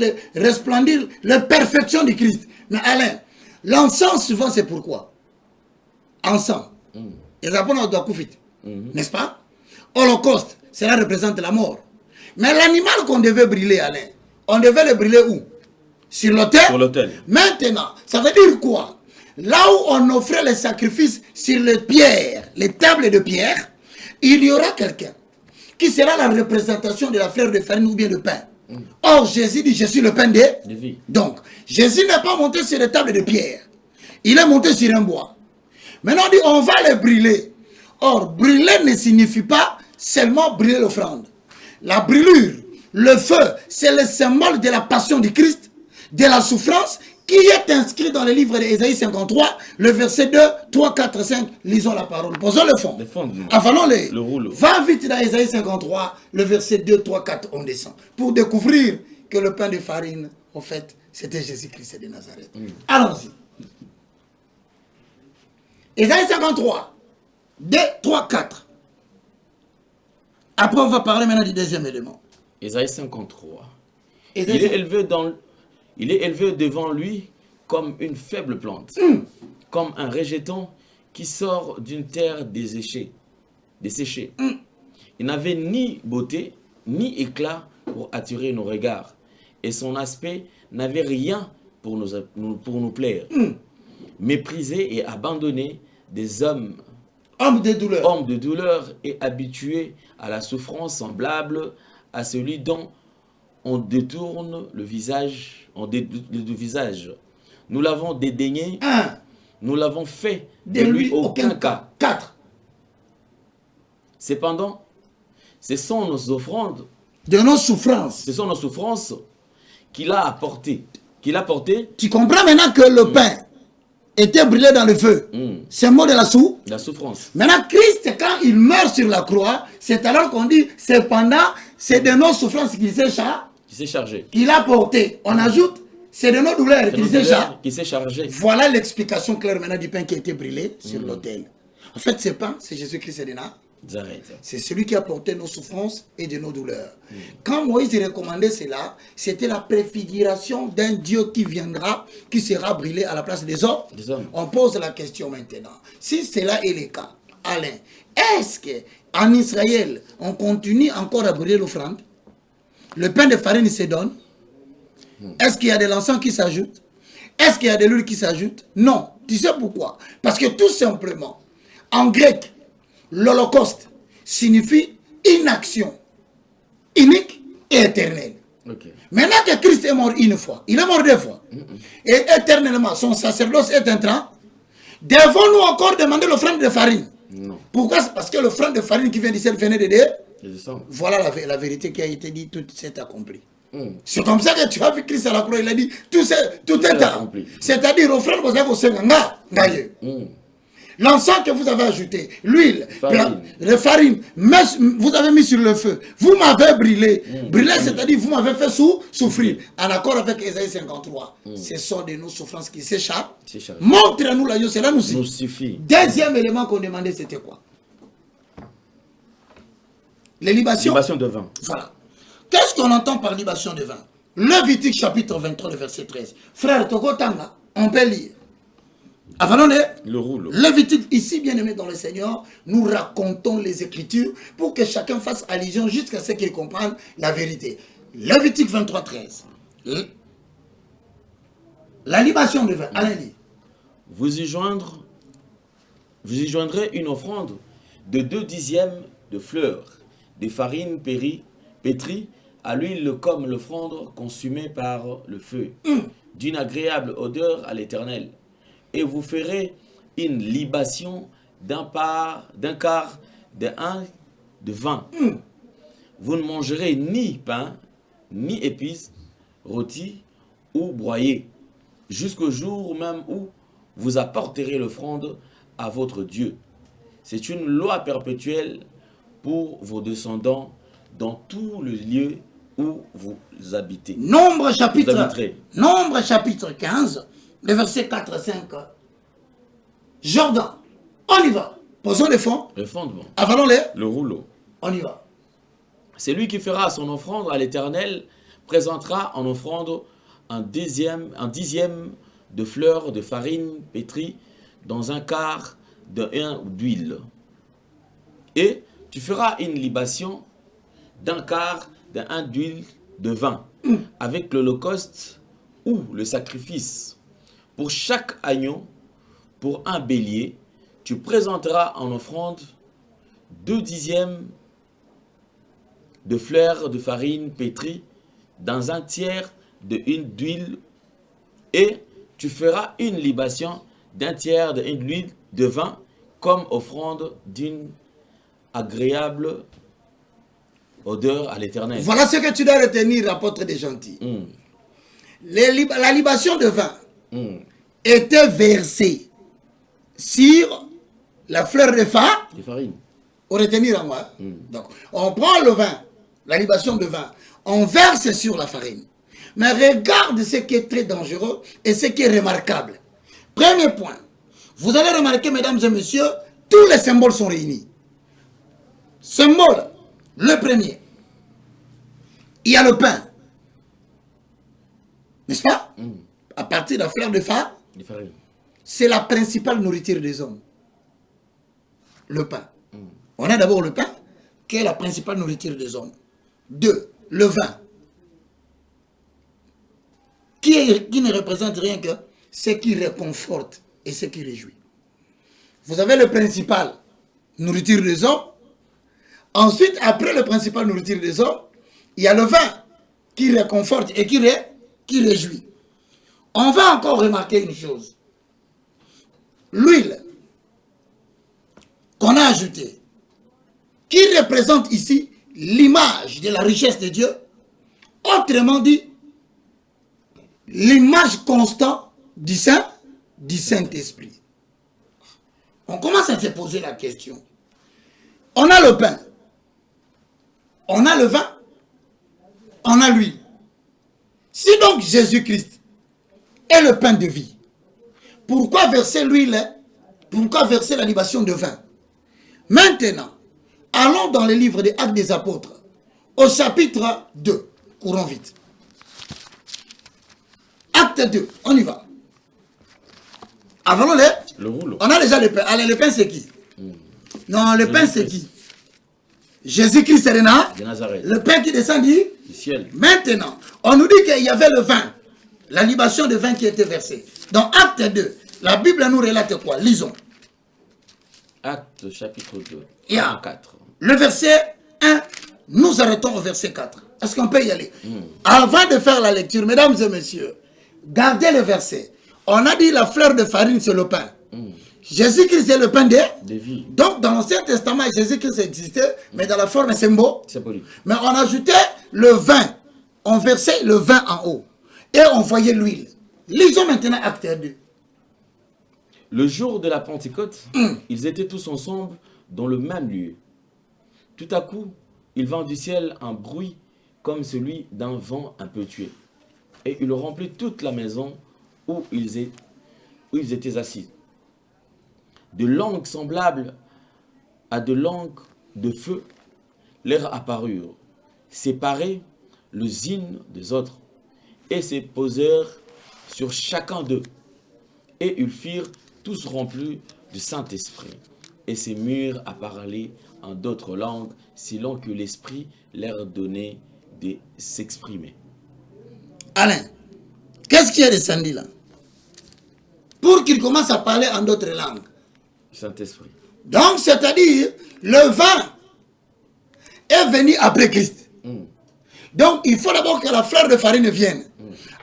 la perfection du Christ. Mais Alain, l'encens souvent c'est pourquoi? Encens. N'est-ce pas? Holocauste, cela représente la mort. Mais l'animal qu'on devait brûler, Alain, on devait le brûler où? Sur l'autel. Sur l'autel. Maintenant, ça veut dire quoi? Là où on offrait les sacrifices sur les pierres, les tables de pierre, il y aura quelqu'un qui sera la représentation de la fleur de farine ou bien de pain. Or, Jésus dit, je suis le pain de vie. Donc, Jésus n'est pas monté sur les tables de pierre. Il est monté sur un bois. Maintenant, on dit, on va le brûler. Or, brûler ne signifie pas seulement brûler l'offrande. La brûlure, le feu, c'est le symbole de la passion du Christ, de la souffrance, qui est inscrit dans le livre d'Ésaïe 53, le verset 2, 3, 4, 5. Lisons la parole. Posons le fond. Avalons-les. Le rouleau. Va vite dans Ésaïe 53, le verset 2, 3, 4, on descend. Pour découvrir que le pain de farine, en fait, c'était Jésus-Christ de Nazareth. Allons-y. Ésaïe 53, 2, 3, 4. Après, on va parler maintenant du deuxième élément. Ésaïe 53. Il est élevé devant lui comme une faible plante, comme un rejeton qui sort d'une terre desséchée. Il n'avait ni beauté, ni éclat pour attirer nos regards, et son aspect n'avait rien pour nous plaire. Méprisé et abandonné des hommes, hommes de douleur et habitués à la souffrance semblable à celui dont on détourne le visage. Nous l'avons dédaigné. Nous l'avons fait de lui aucun cas. 4. Cependant, ce sont nos offrandes, de nos souffrances. Ce sont nos souffrances qu'il a apportées. Tu comprends maintenant que le pain était brûlé dans le feu. C'est un mot de la souffrance. Maintenant, Christ, quand il meurt sur la croix, c'est alors qu'on dit, cependant, c'est de nos souffrances qu'il s'est chargé. Qu'il a porté. On ajoute, c'est de nos douleurs qu'il s'est chargé. Voilà l'explication claire maintenant du pain qui a été brûlé sur l'autel. En fait, ce pain, c'est Jésus-Christ de Nazareth. C'est celui qui a porté nos souffrances et de nos douleurs. Quand Moïse recommandait cela, c'était la préfiguration d'un Dieu qui viendra, qui sera brûlé à la place des hommes. On pose la question maintenant. Si cela est le cas, Alain, est-ce qu'en Israël, on continue encore à brûler l'offrande? Le pain de farine se donne? Est-ce qu'il y a de l'encens qui s'ajoute? Est-ce qu'il y a de l'huile qui s'ajoute? Non. Tu sais pourquoi? Parce que tout simplement, en grec, l'Holocauste signifie une action unique et éternelle. Maintenant que Christ est mort une fois, il est mort 2 fois, et éternellement, son sacerdoce est entrant, devons-nous encore demander l'offrande de farine? Non. Pourquoi? Parce que l'offrande de farine qui vient du ciel venait de Dieu. Voilà la vérité qui a été dit, tout s'est accompli. C'est comme ça que tu as vu Christ à la croix, il a dit, tout est accompli. C'est-à-dire, l'offrande, vous avez aussi l'encens que vous avez ajouté, l'huile, la farine, vous avez mis sur le feu. Vous m'avez brûlé. Brûlé, c'est-à-dire, vous m'avez fait souffrir. En accord avec Ésaïe 53. Ce sont de nos souffrances qui s'échappent. Montre-nous la cela nous suffit. Deuxième élément qu'on demandait, c'était quoi? Les libations de vin. Voilà. Qu'est-ce qu'on entend par libation de vin? Lévitique chapitre 23, le verset 13. Frère Togotanga, on peut lire. Avalons Le rouleau. Lévitique, ici, bien aimé dans le Seigneur, nous racontons les Écritures pour que chacun fasse allusion jusqu'à ce qu'il comprenne la vérité. Lévitique 23, 13. La libation de vin. Alain dit. Vous y joindrez une offrande de 2 dixièmes de fleurs, des farines pétries à l'huile comme l'offrande consumée par le feu, d'une agréable odeur à l'Éternel. Et vous ferez une libation d'un quart de vin. Vous ne mangerez ni pain, ni épices, rôtis ou broyés, jusqu'au jour même où vous apporterez l'offrande à votre Dieu. C'est une loi perpétuelle pour vos descendants dans tout le lieu où vous habitez. Nombre chapitre 15, le verset 4 à 5. Jordan, on y va. Posons les fonds. Le fondement. Avalons-les. Le rouleau. On y va. C'est lui qui fera son offrande à l'Éternel, présentera en offrande un dixième de fleurs de farine pétrie dans un quart d'huile. Et tu feras une libation d'un quart d'huile de vin avec l'holocauste ou le sacrifice. Pour chaque agneau, pour un bélier, tu présenteras en offrande 2 dixièmes de fleurs de farine pétrie dans un tiers d'huile, et tu feras une libation d'un tiers d'huile de vin comme offrande d'une agréable odeur à l'Éternel. Voilà ce que tu dois retenir, apôtre des gentils. La libation de vin était versée sur la fleur de farine. Au retenir en moi. Donc, on prend le vin, la libation de vin, on verse sur la farine. Mais regarde ce qui est très dangereux et ce qui est remarquable. Premier point, vous allez remarquer, mesdames et messieurs, tous les symboles sont réunis. Symbole, le premier, il y a le pain. N'est-ce pas? À partir de la fleur de farine. C'est la principale nourriture des hommes. Le pain. On a d'abord le pain, qui est la principale nourriture des hommes. 2, le vin, qui ne représente rien que ce qui réconforte et ce qui réjouit. Vous avez le principal nourriture des hommes. Ensuite, après le principal nourriture des hommes, il y a le vin qui réconforte et qui réjouit. On va encore remarquer une chose. L'huile qu'on a ajoutée, qui représente ici l'image de la richesse de Dieu, autrement dit, l'image constante du Saint-Esprit. On commence à se poser la question. On a le pain, on a le vin, on a l'huile. Si donc Jésus-Christ est le pain de vie, pourquoi verser l'huile? Pourquoi verser la libation de vin? Maintenant, allons dans le livre des Actes des Apôtres, au chapitre 2. Courons vite. Acte 2, on y va. Avant le rouleau. On a déjà le pain. Allez, le pain c'est qui? Non, le pain c'est qui? Jésus-Christ c'est de Nazareth. Le pain qui descend du ciel. Maintenant, on nous dit qu'il y avait le vin, la libation de vin qui était versée. Dans Acte 2, la Bible nous relate quoi? Lisons. Acte chapitre 2, Yeah. 4. Le verset 1, nous arrêtons au verset 4. Est-ce qu'on peut y aller? Avant de faire la lecture, mesdames et messieurs, gardez le verset. On a dit la fleur de farine, c'est le pain. Jésus-Christ est le pain de vie. Donc, dans l'Ancien Testament, Jésus-Christ existait, mais dans la forme symbolique. Mais on ajoutait le vin. On versait le vin en haut. Et on voyait l'huile. Lisons maintenant Acte 2. Le jour de la Pentecôte, ils étaient tous ensemble dans le même lieu. Tout à coup, il vint du ciel un bruit comme celui d'un vent impétueux. Et il remplit toute la maison où ils étaient assis. De langues semblables à de langues de feu leur apparurent, séparées les unes des autres, et se posèrent sur chacun d'eux. Et ils firent tous remplis du Saint-Esprit et se mirent à parler en d'autres langues selon que l'Esprit leur donnait de s'exprimer. Alain, qu'est-ce qui est descendu là? Pour qu'il commence à parler en d'autres langues. Saint-Esprit. Donc, c'est-à-dire, le vin est venu après Christ. Donc, il faut d'abord que la fleur de farine vienne.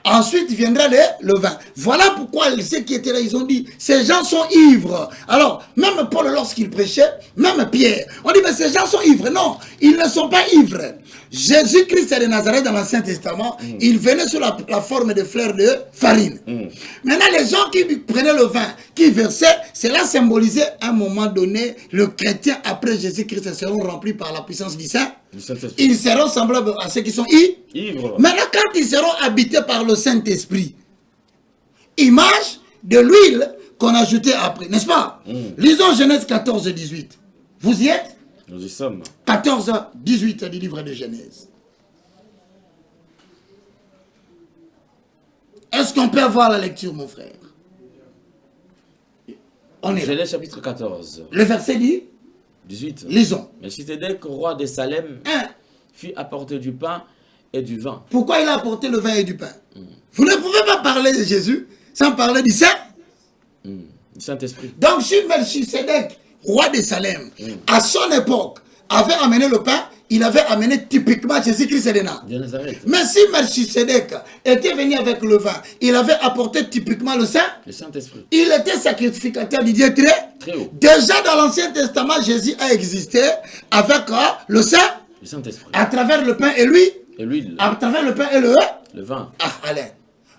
Ensuite viendra le vin. Voilà pourquoi ceux qui étaient là, ils ont dit, ces gens sont ivres. Alors, même Paul, lorsqu'il prêchait, même Pierre, on dit, mais ces gens sont ivres. Non, ils ne sont pas ivres. Jésus-Christ de Nazareth dans l'Ancien Testament, il venait sous la forme de fleurs de farine. Maintenant, les gens qui prenaient le vin, qui versaient, cela symbolisait à un moment donné, le chrétien après Jésus-Christ seront remplis par la puissance du Saint. Ils seront semblables à ceux qui sont ivres. Maintenant, quand ils seront habités par le Saint-Esprit, image de l'huile qu'on ajoutait après, n'est-ce pas? Lisons Genèse 14, 18. Vous y êtes? Nous y sommes. 14, 18 du livre de Genèse. Est-ce qu'on peut avoir la lecture, mon frère? On est là. Genèse chapitre 14. Le verset dit 18. Lisons. Melchisédek, roi de Salem, fit apporter du pain et du vin. Pourquoi il a apporté le vin et du pain? Vous ne pouvez pas parler de Jésus sans parler du Saint. Du Saint-Esprit. Donc, si Melchisédek, roi de Salem, à son époque, avait amené le pain, il avait amené typiquement Jésus-Christ de Nazareth. Mais si Melchisédek était venu avec le vin, il avait apporté typiquement le Saint-Esprit. Il était sacrificateur du Dieu très haut. Déjà dans l'Ancien Testament, Jésus a existé avec le Saint-Esprit. À travers le pain et l'huile. À travers le pain et le vin. Ah, allez.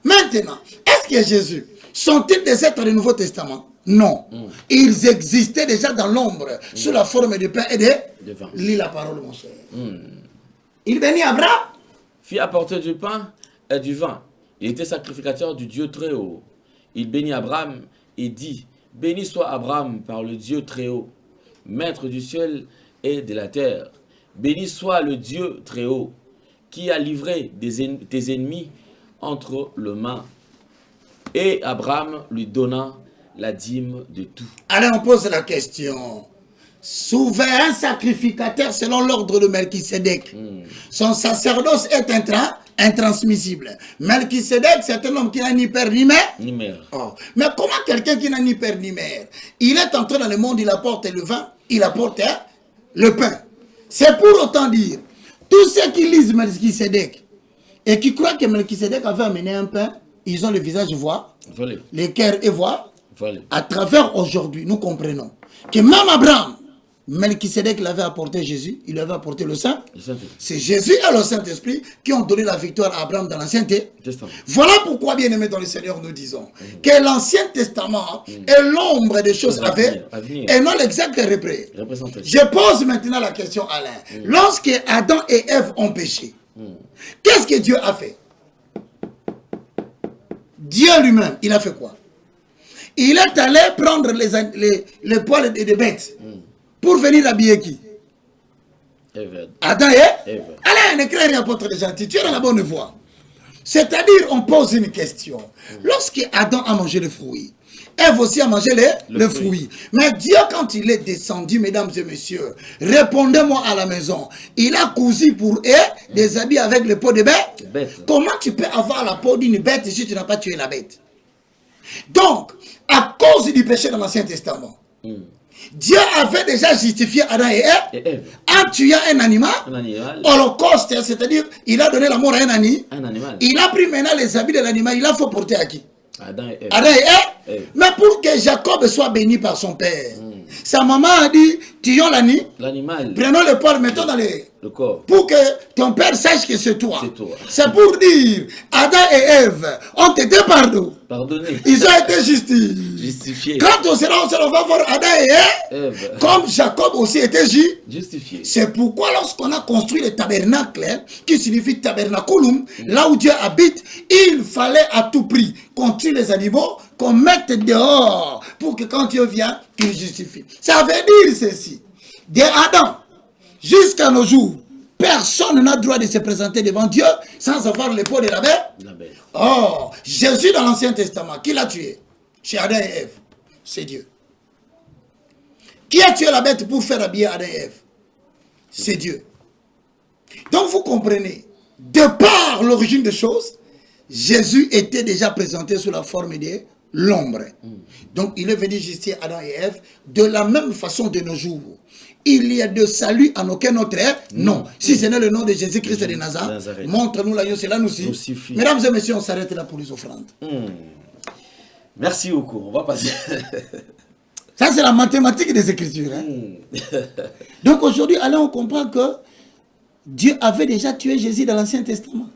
Maintenant, est-ce que Jésus, sont-ils des êtres du Nouveau Testament? Non. Ils existaient déjà dans l'ombre, sous la forme du pain et de vin. Lis la parole, mon cher. Il bénit Abraham. Fit apporter du pain et du vin. Il était sacrificateur du Dieu très haut. Il bénit Abraham et dit, béni soit Abraham par le Dieu très haut, maître du ciel et de la terre. Béni soit le Dieu très haut, qui a livré tes ennemis entre les mains. Et Abraham lui donna la dîme de tout. Allez, on pose la question. Souverain sacrificateur selon l'ordre de Melchisédek. Son sacerdoce est intransmissible. Melchisédek, c'est un homme qui n'a ni père ni mère. Oh. Mais comment quelqu'un qui n'a ni père ni mère, il est entré dans le monde, il apporte le vin, il apporte le pain. C'est pour autant dire, tous ceux qui lisent Melchisédek et qui croient que Melchisédek avait amené un pain, ils ont le visage volé, les cœurs et voix. À travers aujourd'hui, nous comprenons que même Abraham, Melchisédek l'avait apporté Jésus, il avait apporté le Saint. C'est Jésus et le Saint-Esprit qui ont donné la victoire à Abraham dans l'Ancien Testament. Voilà pourquoi, bien-aimés dans le Seigneur, nous disons que l'Ancien Testament est l'ombre des choses à venir et non l'exact représentation. Je pose maintenant la question à Alain. Lorsque Adam et Ève ont péché, qu'est-ce que Dieu a fait? Dieu lui-même, il a fait quoi? Il est allé prendre les poils des bêtes pour venir habiller qui? Adam et Ève. Allez, ne crée rien, apôtre de gentil, tu es dans la bonne voie. C'est-à-dire, on pose une question. Lorsque Adam a mangé le fruit, Ève aussi a mangé le fruit. Mais Dieu, quand il est descendu, mesdames et messieurs, répondez-moi à la maison, il a cousu pour eux des habits avec le peau de bête. Comment tu peux avoir la peau d'une bête si tu n'as pas tué la bête? Donc, à cause du péché dans l'Ancien Testament, Dieu avait déjà justifié Adam et Ève en tuant un animal, holocauste, c'est-à-dire il a donné la mort à un animal. Il a pris maintenant les habits de l'animal, il a fait porter à qui? Adam et Ève. Mais pour que Jacob soit béni par son père, sa maman a dit, tuons l'animal, prenons le poil, mettons dans le corps, pour que ton père sache que c'est toi. C'est pour dire, Adam et Ève ont été pardonnés. Ils ont été justifiés. Quand on va voir Adam et Ève, comme Jacob aussi était justifié. C'est pourquoi lorsqu'on a construit le tabernacle, qui signifie tabernaculum, là où Dieu habite, il fallait à tout prix qu'on tue les animaux, qu'on mette dehors, pour que quand Dieu vient, qu'il justifie. Ça veut dire ceci. De Adam jusqu'à nos jours, personne n'a droit de se présenter devant Dieu sans avoir le peau de la bête. Oh, Jésus dans l'Ancien Testament, qui l'a tué? Chez Adam et Ève. C'est Dieu. Qui a tué la bête pour faire habiller Adam et Ève? C'est Dieu. Donc vous comprenez, de par l'origine des choses, Jésus était déjà présenté sous la forme de l'ombre. Donc il est venu justifier Adam et Ève de la même façon de nos jours. Il y a de salut en aucun autre nom. Si ce n'est le nom de Jésus-Christ de Nazareth, montre-nous l'agneau, cela nous suffit. Mesdames et messieurs, on s'arrête là pour les offrandes. Merci beaucoup. On va passer. Ça, c'est la mathématique des Écritures. Donc aujourd'hui, allons on comprend que Dieu avait déjà tué Jésus dans l'Ancien Testament.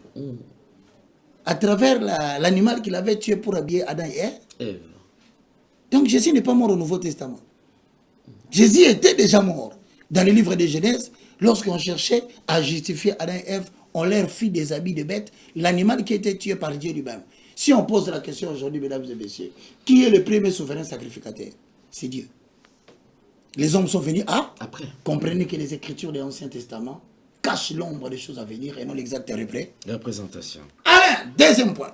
À travers l'animal qu'il avait tué pour habiller Adam et Ève. Donc Jésus n'est pas mort au Nouveau Testament. Jésus était déjà mort. Dans le livre de Genèse, lorsqu'on cherchait à justifier Adam et Ève, on leur fit des habits de bêtes, l'animal qui était tué par Dieu lui-même. Si on pose la question aujourd'hui, mesdames et messieurs, qui est le premier souverain sacrificateur? C'est Dieu. Les hommes sont venus après. Comprenez que les Écritures de l'Ancien Testament cachent l'ombre des choses à venir et non l'exacte représentation. Allez, deuxième point.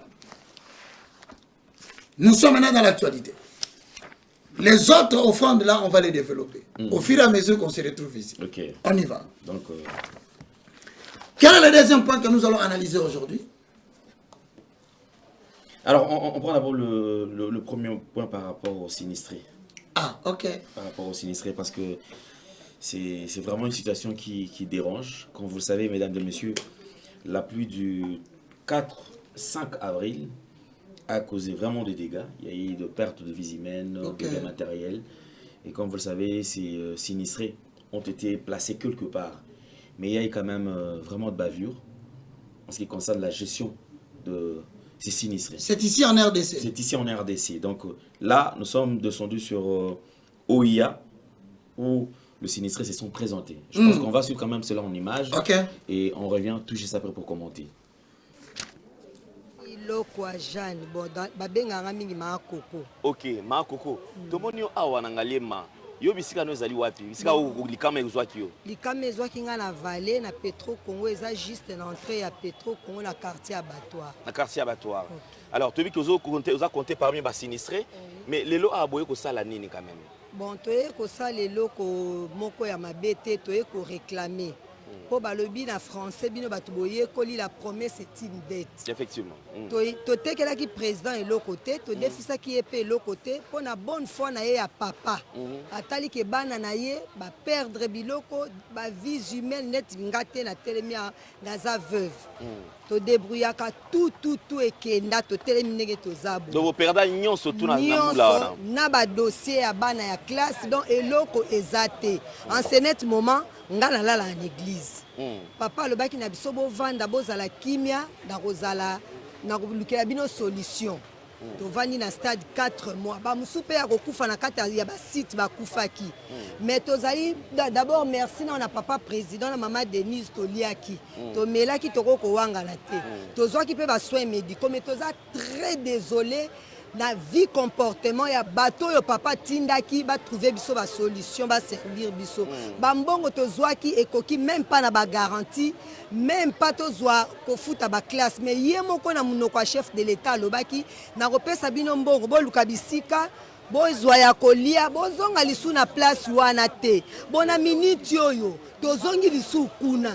Nous sommes maintenant dans l'actualité. Les autres offrandes là, on va les développer. Au fur et à mesure qu'on se retrouve ici. On y va. Donc, quel est le deuxième point que nous allons analyser aujourd'hui? Alors, on prend d'abord le premier point par rapport aux sinistrés. Ah, ok. Par rapport aux sinistrés, parce que c'est vraiment une situation qui dérange. Comme vous le savez, mesdames et messieurs, la pluie du 4-5 avril a causé vraiment des dégâts. Il y a eu de pertes de vies humaines, de dégâts matériels. Et comme vous le savez, ces sinistrés ont été placés quelque part. Mais il y a eu quand même vraiment de bavures en ce qui concerne la gestion de ces sinistrés. C'est ici en RDC. C'est ici en RDC. Donc là, nous sommes descendus sur OIA, où le sinistré se sont présentés. Je pense qu'on va suivre quand même cela en image. Et on revient tout juste après pour commenter. Ok, ma koko. Tomonio awa nangalema. Yo bisika no ezali wapi? Bisika likama ezwaki yo. Likama ezwaki nga na Vallée na Petro Congo eza juste l'entrée ya Petro Congo na quartier abattoir. Na quartier abattoir. Alors, tu as vu que vous avez compté parmi les sinistrés, mais les lots à boyer que ça la nini quand même. Bon, tu es que ça les lots que moko ya mabete tu es que réclamer. Pour balobi na français bino batuboye koli la promesse est une dette. Effectivement. To te kela ki président et l'autre côté, to defisa ki épée l'autre côté pour na bonne foi na ye ya papa. Atali ke bana na ye ba perdre biloko ba vie humaine net ngate na telemia na za veuve. To débrouillaka tout et kenda to telemine to zabo. Donc vous perdez nion surtout na mbula na ba dossier ya bana ya classe donc eloko ezate. En ce net moment ngala la en église. Papa le baki na biso bo vanda bozala kimia na kozala na kolukela bino solution. To vandi na stade 4 mois. Ba musupe ya kokufa na kata ya ba site ba kufaki. Mais tozali d'abord merci na papa président na maman Denise Toliaki. To melaki toko ko wanga na te. Tozwa ki pe ba soins médicaux mais toza très désolé. Na vie comportement ya bateau yo papa tindaki ba trouver biso ba solution ba servir biso ba mbongo tozwaki ekoki même pas na ba garantie même pas tozwa ko futa ba classe mais ye moko na munoko chef de l'état lobaki na kopesa bino mbongo bo luka bisika bozwa ya kolia bozonga lisu na place wana te bona minute oyo tozongi lisu kuna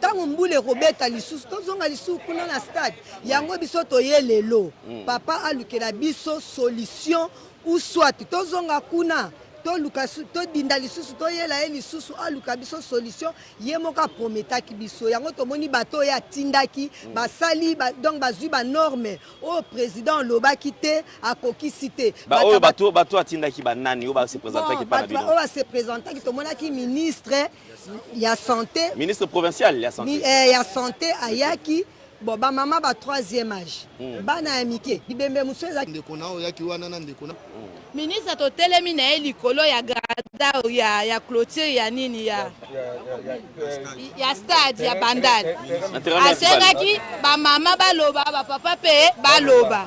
tango mbule robeta lisusu tozonga lisusu kuna na stade yango biso toye lelo papa alukela biso solution ou soit tozonga kuna to luka to dinda lisusu to yela lisusu aluka biso solution ye moka prometaki biso yango tomoni bato ya tindaki basali donc bazui ba norme au président lobaki te akoki cité bato atindaki banani o ba se présentaki pa na bino o ba se présentaki tomonaki ministre ya santé ministre provincial ya santé ya santé ayaki bon ba mama ba 3e âge bana ya mike bibembe museza ndeko na oyaki wana na ndeko na ministre to telemi na likolo ya grada ya clôture ya nini ya stade ya bandade asengaki ba mama baloba ba papa pe baloba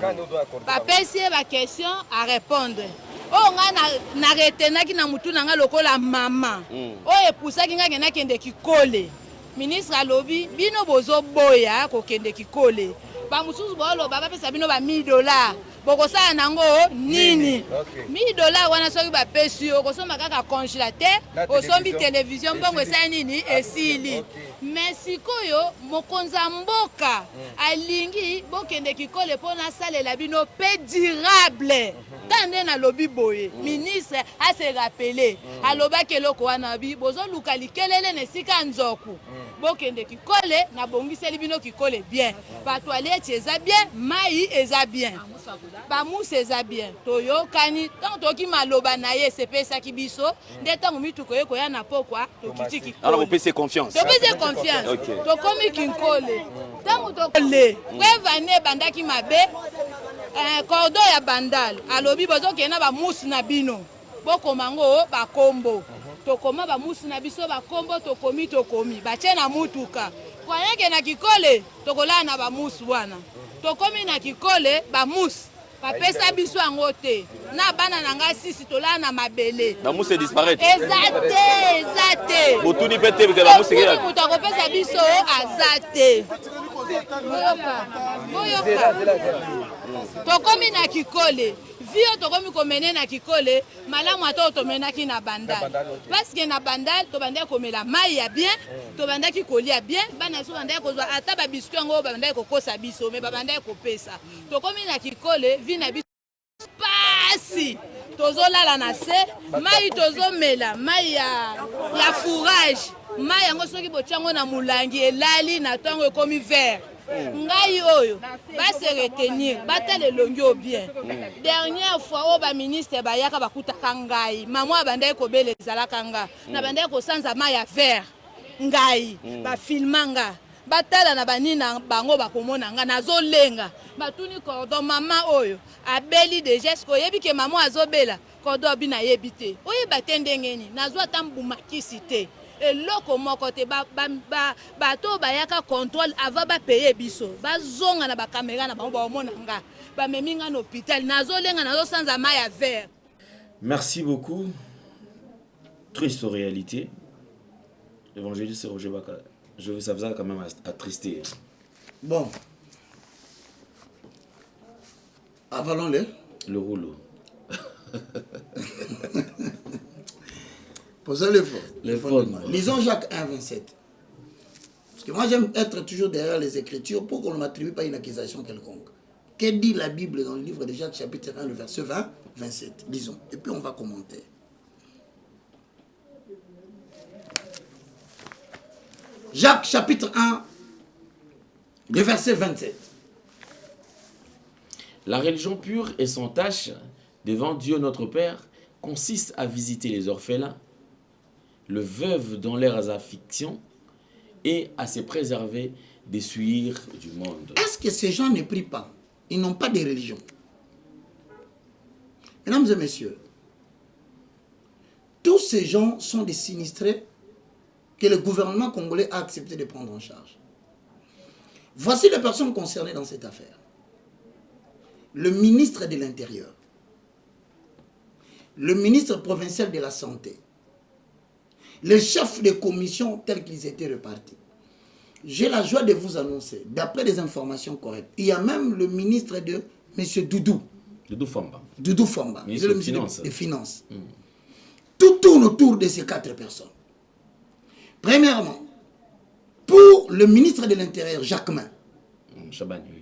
bapesi ba question à répondre o nga na retenaki na mutu na nga lokola mama o epusaki nga kena kende kikole ministre alobi bino bozo boya ko kende kikole ba mususu boloba bapesa bino ba $1000 bokosala nango nini 1000 dollars wana soki bapesi yo okosomba kaka congélateur osombi télévision mbongo esala nini esili mais sikoyo mokonzi ya mboka alingi bokende kikole mpo nasalela bino mpe durable tande nalobi boye ministre ase rappele alobaki eloko wana bi bozoluka likelele na esika nzoku bokende kikole na bongiseli bino kikole bien batoilette eza bien mai eza bien bamusi eza bien toyokani ntango toyoki maloba na ye esepesaki biso nde ntango mituko ye koya na pokwa tokiti kikole topesi confiance tokomi kinkole ntango tokole kwevane ebandaki mabe cordon ya bandal alobi bozokende na bamusi na bino bokomango bakombo tokoma bamusi na biso bakombo tokomi batie na mutuka kwayeke na kikole tokolala na bamusi wana tokomi na kikole bamusi bapesa biso yango te na bana na ngai sisi tolala na mabele bamusi disparaître eza te botuni mpe te bamusi moto akopesa biso aza te boyoka tokomi na kikole vio tokomi komene na kikole malamu ata tomenaki na bandal parce que na bandal tobandaki komela mai ya bien tobandaki kolia bien bana so bandaki kozwa ata babiskuit yango babandaki kokosa biso me babandaki kopesa tokomi na kikole vi na biso pasi tozolala na se mai tozomela mai ya fourrage mai yango soki botiango na mulangi elali na ntango ekomi vert ngai oyo base retenir batala elongi o bien dernière fois oyo baministre bayaka bakutaka ngai mamo abandaki kobela ezalaka nga na bandaki kosanza mai ya vert ngai bafilma nga batala na banina bango bakomona nga nazolenga batuni cordon mama oyo abeli deja eske oyebi ke mama azobela cordon abi nayebi te oyeba te ndenge nini nazwa ata mbumakisi te eloko moko te bato bayaka contrôle avant bapaye biso bazonga na bakamera na bango baomona nga bamemi nga na hôpital nazolenga nazosanza mai ya vert. Merci beaucoup. Triste réalité. Évangéliste Roger Baka, ça vous a quand même attristé. Bon. Avalons-le. Le rouleau. Posez le fondement. Lisons Jacques 1, 27. Parce que moi j'aime être toujours derrière les Écritures pour qu'on ne m'attribue pas une accusation quelconque. Que dit la Bible dans le livre de Jacques chapitre 1, le verset 20, 27. Lisons. Et puis on va commenter. Jacques chapitre 1, le verset 27. La religion pure et sans tache devant Dieu notre Père consiste à visiter les orphelins, le veuve dans leurs afflictions et à se préserver des souillures du monde. Est-ce que ces gens ne prient pas? Ils n'ont pas de religion. Mesdames et messieurs, tous ces gens sont des sinistrés que le gouvernement congolais a accepté de prendre en charge. Voici les personnes concernées dans cette affaire. Le ministre de l'Intérieur, le ministre provincial de la Santé, les chefs de commission tels qu'ils étaient repartis. J'ai la joie de vous annoncer, d'après des informations correctes, il y a même le ministre de M. Doudou. Doudou Famba. Ministre des Finances. Tout tourne autour de ces 4 personnes. Premièrement, pour le ministre de l'Intérieur, Jacquemin.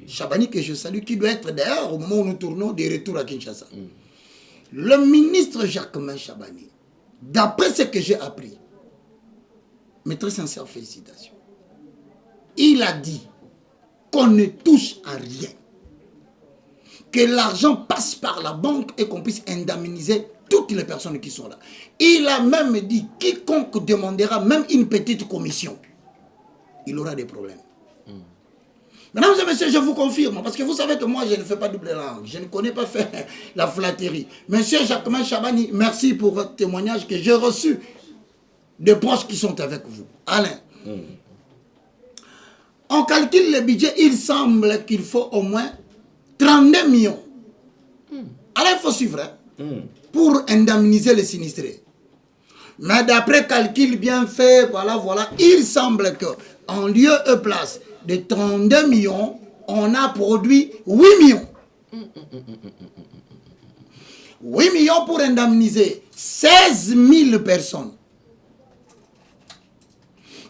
Chabani, que je salue, qui doit être d'ailleurs au moment où nous tournons de retour à Kinshasa. Le ministre Jacquemin Chabani, d'après ce que j'ai appris, mes très sincères félicitations, il a dit qu'on ne touche à rien, que l'argent passe par la banque et qu'on puisse indemniser toutes les personnes qui sont là. Il a même dit, quiconque demandera même une petite commission, il aura des problèmes. Mesdames et messieurs, je vous confirme, parce que vous savez que moi, je ne fais pas double langue. Je ne connais pas faire la flatterie. Monsieur Jacquemin Chabani, merci pour votre témoignage que j'ai reçu des proches qui sont avec vous. Alain, on calcule le budget, il semble qu'il faut au moins 32 millions. Alain, il faut suivre, hein, pour indemniser les sinistrés. Mais d'après calcul bien fait, voilà, il semble qu'en lieu et place de 32 millions, on a produit 8 millions. 8 millions pour indemniser 16 000 personnes.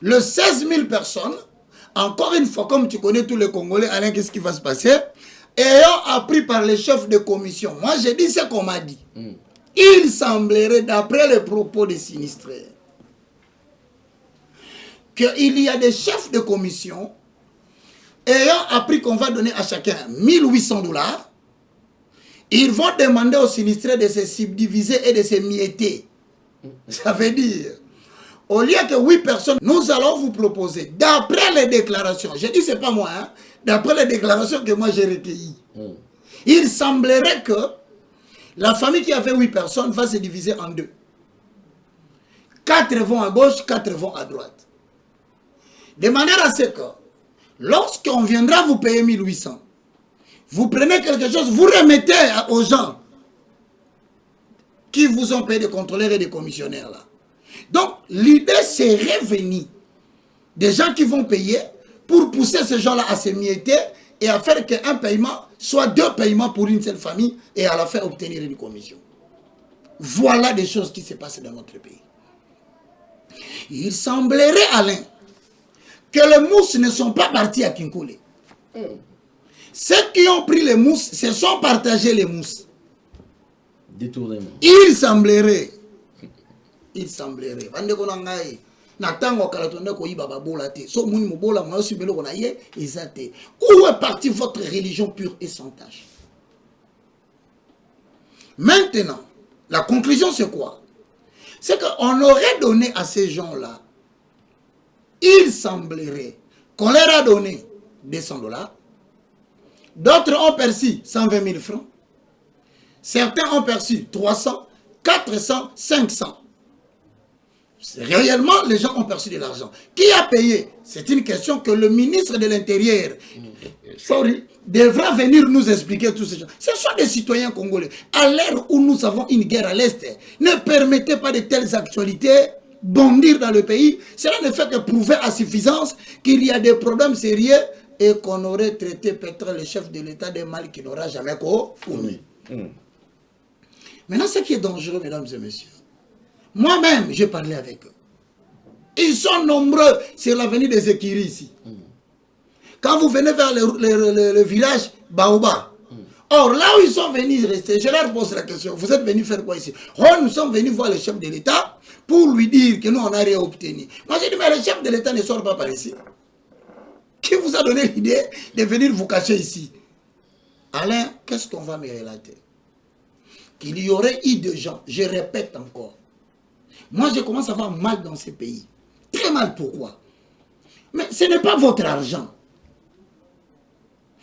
Le 16 000 personnes, encore une fois, comme tu connais tous les Congolais, Alain, qu'est-ce qui va se passer? Ayant appris par les chefs de commission, moi j'ai dit ce qu'on m'a dit. Il semblerait, d'après les propos des sinistrés, qu'il y a des chefs de commission ayant appris qu'on va donner à chacun 1800 $, ils vont demander aux sinistrés de se subdiviser et de se mietter. Ça veut dire, au lieu que 8 personnes, nous allons vous proposer, d'après les déclarations, je dis c'est pas moi, hein, d'après les déclarations que moi j'ai recueillies, il semblerait que la famille qui avait 8 personnes va se diviser en deux. 4 vont à gauche, 4 vont à droite. De manière à ce que, lorsqu'on viendra vous payer 1800, vous prenez quelque chose, vous remettez aux gens qui vous ont payé des contrôleurs et des commissionnaires là. Donc, l'idée serait venue des gens qui vont payer pour pousser ces gens-là à se mietter et à faire qu'un paiement soit 2 paiements pour une seule famille et à la fin obtenir une commission. Voilà des choses qui se passent dans notre pays. Il semblerait, Alain, que les mousses ne sont pas partis à Kinkole. Ceux qui ont pris les mousses se sont partagés les mousses. Détournement. Il semblerait. Où est partie votre religion pure et sans tâche? Maintenant, la conclusion c'est quoi? C'est qu'on aurait donné à ces gens-là, il semblerait qu'on leur a donné 200 $, d'autres ont perçu 120 000 francs, certains ont perçu 300, 400, 500. Réellement, les gens ont perçu de l'argent. Qui a payé? C'est une question que le ministre de l'Intérieur devra venir nous expliquer tous ces gens. Ce sont des citoyens congolais. À l'ère où nous avons une guerre à l'Est, ne permettez pas de telles actualités bondir dans le pays. Cela ne fait que prouver à suffisance qu'il y a des problèmes sérieux et qu'on aurait traité peut-être le chef de l'État des mal qui n'aura jamais commis. Maintenant, ce qui est dangereux, mesdames et messieurs, moi-même, j'ai parlé avec eux. Ils sont nombreux sur l'avenue des Ekiri ici. Quand vous venez vers le village Baoba, or là où ils sont venus rester, je leur pose la question, vous êtes venus faire quoi ici? Oh, nous sommes venus voir le chef de l'État pour lui dire que nous, on n'a rien obtenu. Moi, j'ai dit, mais le chef de l'État ne sort pas par ici. Qui vous a donné l'idée de venir vous cacher ici? Alain, qu'est-ce qu'on va me relater? Qu'il y aurait eu des gens, je répète encore, moi, je commence à avoir mal dans ces pays. Très mal, pourquoi? Mais ce n'est pas votre argent.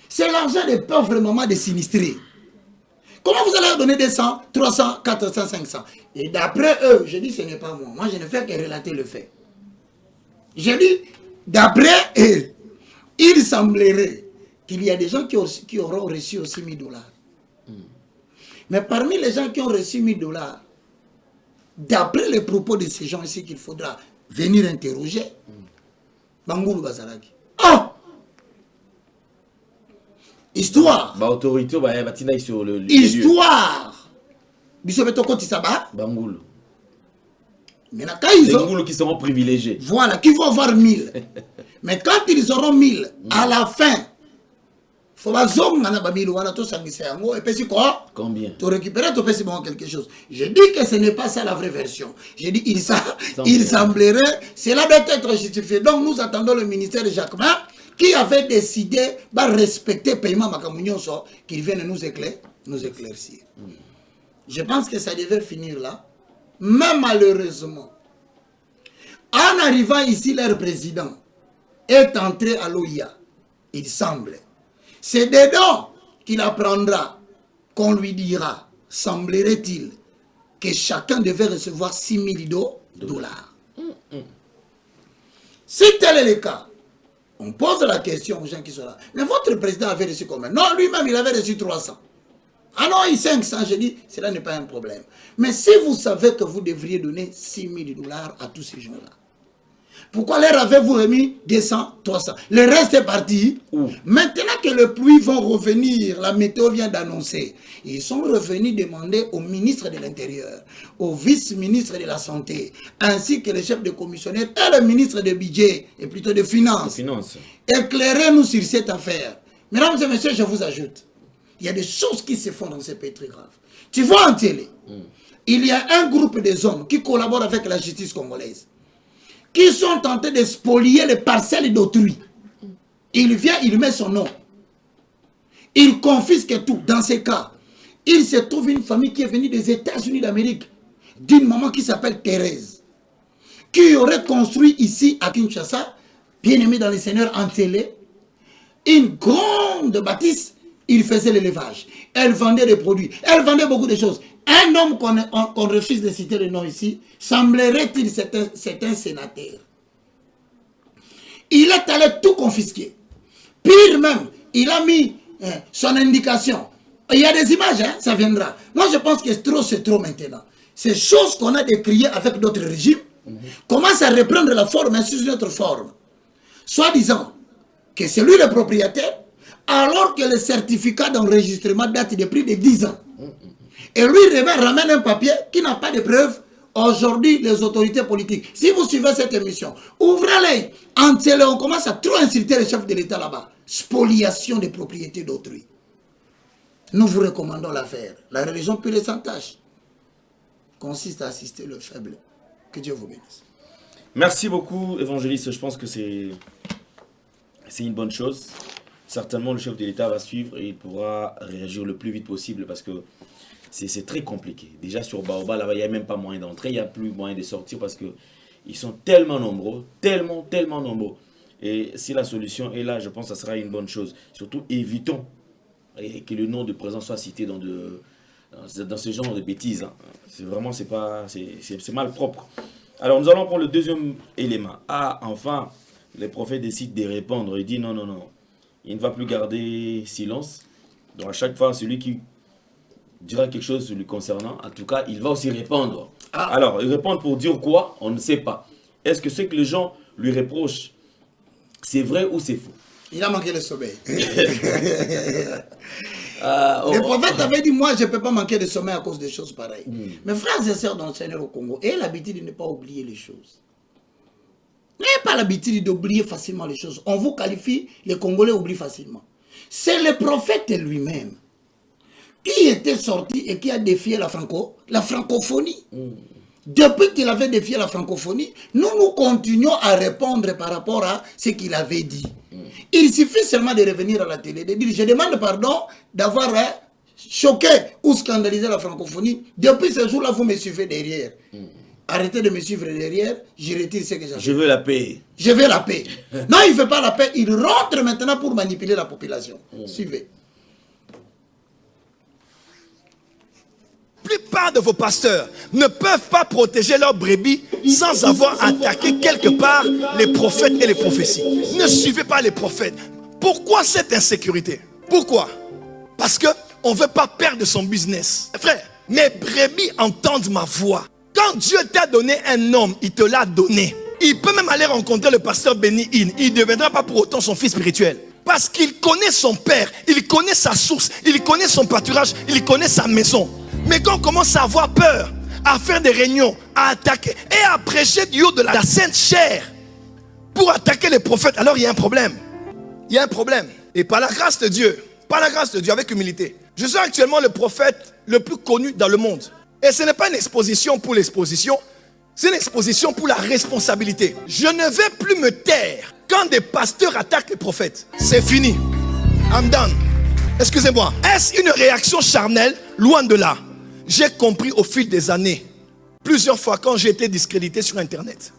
C'est l'argent des pauvres mamans des sinistrés. Comment vous allez leur donner 200, 300, 400, 500? Et d'après eux, je dis, ce n'est pas moi. Moi, je ne fais que relater le fait. Je dis, d'après eux, il semblerait qu'il y a des gens qui auront reçu aussi 1000 $. Mais parmi les gens qui ont reçu 1000 $, d'après les propos de ces gens ici qu'il faudra venir interroger, Bangoulou Bazalaki. Ah! Histoire. Autorité, sur le histoire. Bissobetoko Tisaba. Bangoulou. Mais là, quand ils ont... Bangoulou qui seront privilégiés. Voilà, qui vont avoir 1000. Mais quand ils auront 1000, à la fin, il faut et puis c'est quoi? Combien? Tu récupères, tu peux quelque chose. Je dis que ce n'est pas ça la vraie version. Je dis il semblerait, cela doit être justifié. Donc nous attendons le ministère de Jacquemin qui avait décidé de respecter le paiement qu'il vienne nous éclaircir. Je pense que ça devait finir là. Mais malheureusement, en arrivant ici, leur président est entré à l'OIA. Il semble. C'est dedans qu'il apprendra qu'on lui dira, semblerait-il, que chacun devait recevoir 6 000 $. Si tel est le cas, on pose la question aux gens qui sont là. Mais votre président avait reçu combien? Non, lui-même, il avait reçu 300. Ah non, il 500, je dis, cela n'est pas un problème. Mais si vous savez que vous devriez donner 6 000 $ à tous ces gens-là, Pourquoi leur avez-vous remis 200, 300? Le reste est parti. Maintenant que les pluies vont revenir, la météo vient d'annoncer. Ils sont revenus demander au ministre de l'Intérieur, au vice-ministre de la Santé, ainsi que le chef de commissionnaire et le ministre de budget, et plutôt de finances. Éclairez-nous sur cette affaire. Mesdames et messieurs, je vous ajoute, il y a des choses qui se font dans ce pays très grave. Tu vois en télé, il y a un groupe des hommes qui collaborent avec la justice congolaise, qui sont tentés de spolier les parcelles d'autrui. Il vient, il met son nom. Il confisque tout. Dans ces cas, il se trouve une famille qui est venue des États-Unis d'Amérique, d'une maman qui s'appelle Thérèse, qui aurait construit ici à Kinshasa, bien aimé dans les seigneurs en télé, une grande bâtisse. Il faisait l'élevage. Elle vendait des produits. Elle vendait beaucoup de choses. Un homme qu'on refuse de citer le nom ici, semblerait-il c'est un sénateur. Il est allé tout confisquer. Pire même, il a mis son indication. Il y a des images, hein, ça viendra. Moi, je pense que c'est trop maintenant. Ces choses qu'on a décriées avec d'autres régimes commencent à reprendre la forme, hein, sous une autre forme. Soit disant que c'est lui le propriétaire, alors que le certificat d'enregistrement date de plus de 10 ans. Et lui ramène un papier qui n'a pas de preuves. Aujourd'hui, les autorités politiques, si vous suivez cette émission, ouvrez-les. En télé, on commence à trop insulter les chefs de l'État là-bas. Spoliation des propriétés d'autrui. Nous vous recommandons l'affaire. La religion pure et sans tâche consiste à assister le faible. Que Dieu vous bénisse. Merci beaucoup, évangéliste. Je pense que c'est une bonne chose. Certainement, le chef de l'État va suivre et il pourra réagir le plus vite possible parce que c'est très compliqué. Déjà sur Baoba, là-bas, il n'y a même pas moyen d'entrer, il n'y a plus moyen de sortir parce qu'ils sont tellement nombreux, tellement nombreux. Et si la solution est là, je pense que ça sera une bonne chose. Surtout, évitons que le nom de président soit cité dans ce genre de bêtises. Hein. C'est vraiment, c'est mal propre. Alors, nous allons prendre le deuxième élément. Ah, enfin, les prophètes décident de répondre. Il dit non. Il ne va plus garder silence. Donc à chaque fois, celui qui dira quelque chose lui concernant, en tout cas, il va aussi répondre. Alors, il répond pour dire quoi? On ne sait pas. Est-ce que ce que les gens lui reprochent, c'est vrai ou c'est faux? Il a manqué le sommeil. Le prophète avait dit, moi, je ne peux pas manquer de sommeil à cause de choses pareilles. Mes frères et sœurs dans le Seigneur au Congo, ayez l'habitude de ne pas oublier les choses. N'ayez pas l'habitude d'oublier facilement les choses. On vous qualifie, les Congolais oublient facilement. C'est le prophète lui-même qui était sorti et qui a défié la francophonie. Depuis qu'il avait défié la francophonie, nous continuons à répondre par rapport à ce qu'il avait dit. Il suffit seulement de revenir à la télé, de dire, je demande pardon d'avoir choqué ou scandalisé la francophonie. Depuis ce jour-là, vous me suivez derrière. Arrêtez de me suivre derrière, je retire ce que j'avais. Je veux la paix. Je veux la paix. Non, il ne fait pas la paix, il rentre maintenant pour manipuler la population. Suivez. La plupart de vos pasteurs ne peuvent pas protéger leurs brebis sans avoir attaqué quelque part les prophètes et les prophéties. Ne suivez pas les prophètes. Pourquoi cette insécurité? Pourquoi? Parce qu'on ne veut pas perdre son business. Frère, mes brebis entendent ma voix. Quand Dieu t'a donné un homme, il te l'a donné. Il peut même aller rencontrer le pasteur Benny Hinn. Il ne deviendra pas pour autant son fils spirituel. Parce qu'il connaît son père, il connaît sa source, il connaît son pâturage, il connaît sa maison. Mais quand on commence à avoir peur, à faire des réunions, à attaquer et à prêcher du haut de la sainte chair pour attaquer les prophètes, alors il y a un problème. Il y a un problème. Et par la grâce de Dieu, avec humilité, je suis actuellement le prophète le plus connu dans le monde. Et ce n'est pas une exposition pour l'exposition, c'est une exposition pour la responsabilité. Je ne vais plus me taire quand des pasteurs attaquent les prophètes. C'est fini. I'm done. Excusez-moi. Est-ce une réaction charnelle? Loin de là. J'ai compris au fil des années, plusieurs fois quand j'ai été discrédité sur Internet,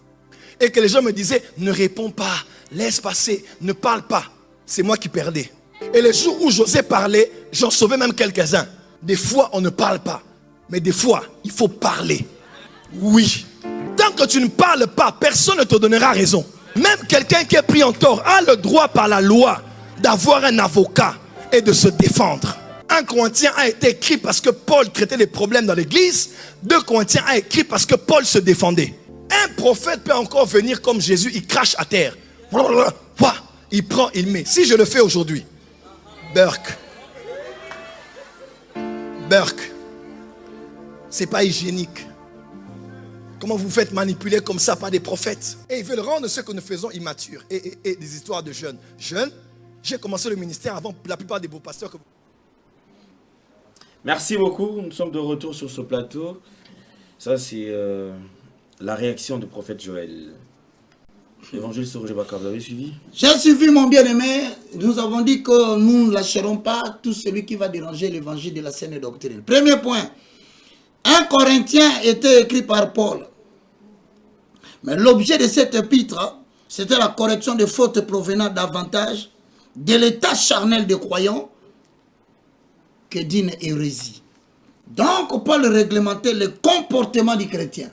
et que les gens me disaient, ne réponds pas, laisse passer, ne parle pas. C'est moi qui perdais. Et les jours où j'osais parler, j'en sauvais même quelques-uns. Des fois, on ne parle pas. Mais des fois, il faut parler. Oui. Tant que tu ne parles pas, personne ne te donnera raison. Même quelqu'un qui est pris en tort a le droit par la loi d'avoir un avocat et de se défendre. 1 Corinthiens a été écrit parce que Paul traitait les problèmes dans l'église. 2 Corinthiens a écrit parce que Paul se défendait. Un prophète peut encore venir comme Jésus, il crache à terre. Il prend, il met. Si je le fais aujourd'hui, Burke, c'est pas hygiénique. Comment vous faites manipuler comme ça par des prophètes? Et ils veulent rendre ce que nous faisons immature. Et des histoires de jeunes. Jeunes, j'ai commencé le ministère avant la plupart des beaux pasteurs que vous... Merci beaucoup. Nous sommes de retour sur ce plateau. Ça, c'est la réaction du prophète Joël. Évangéliste Roger Bakar, vous avez suivi? J'ai suivi, mon bien-aimé. Nous avons dit que nous ne lâcherons pas tout celui qui va déranger l'évangile de la saine doctrine. Premier point. 1 Corinthiens était écrit par Paul. Mais l'objet de cet épître, c'était la correction des fautes provenant davantage de l'état charnel des croyants que d'une hérésie. Donc, Paul réglementait le comportement du chrétien.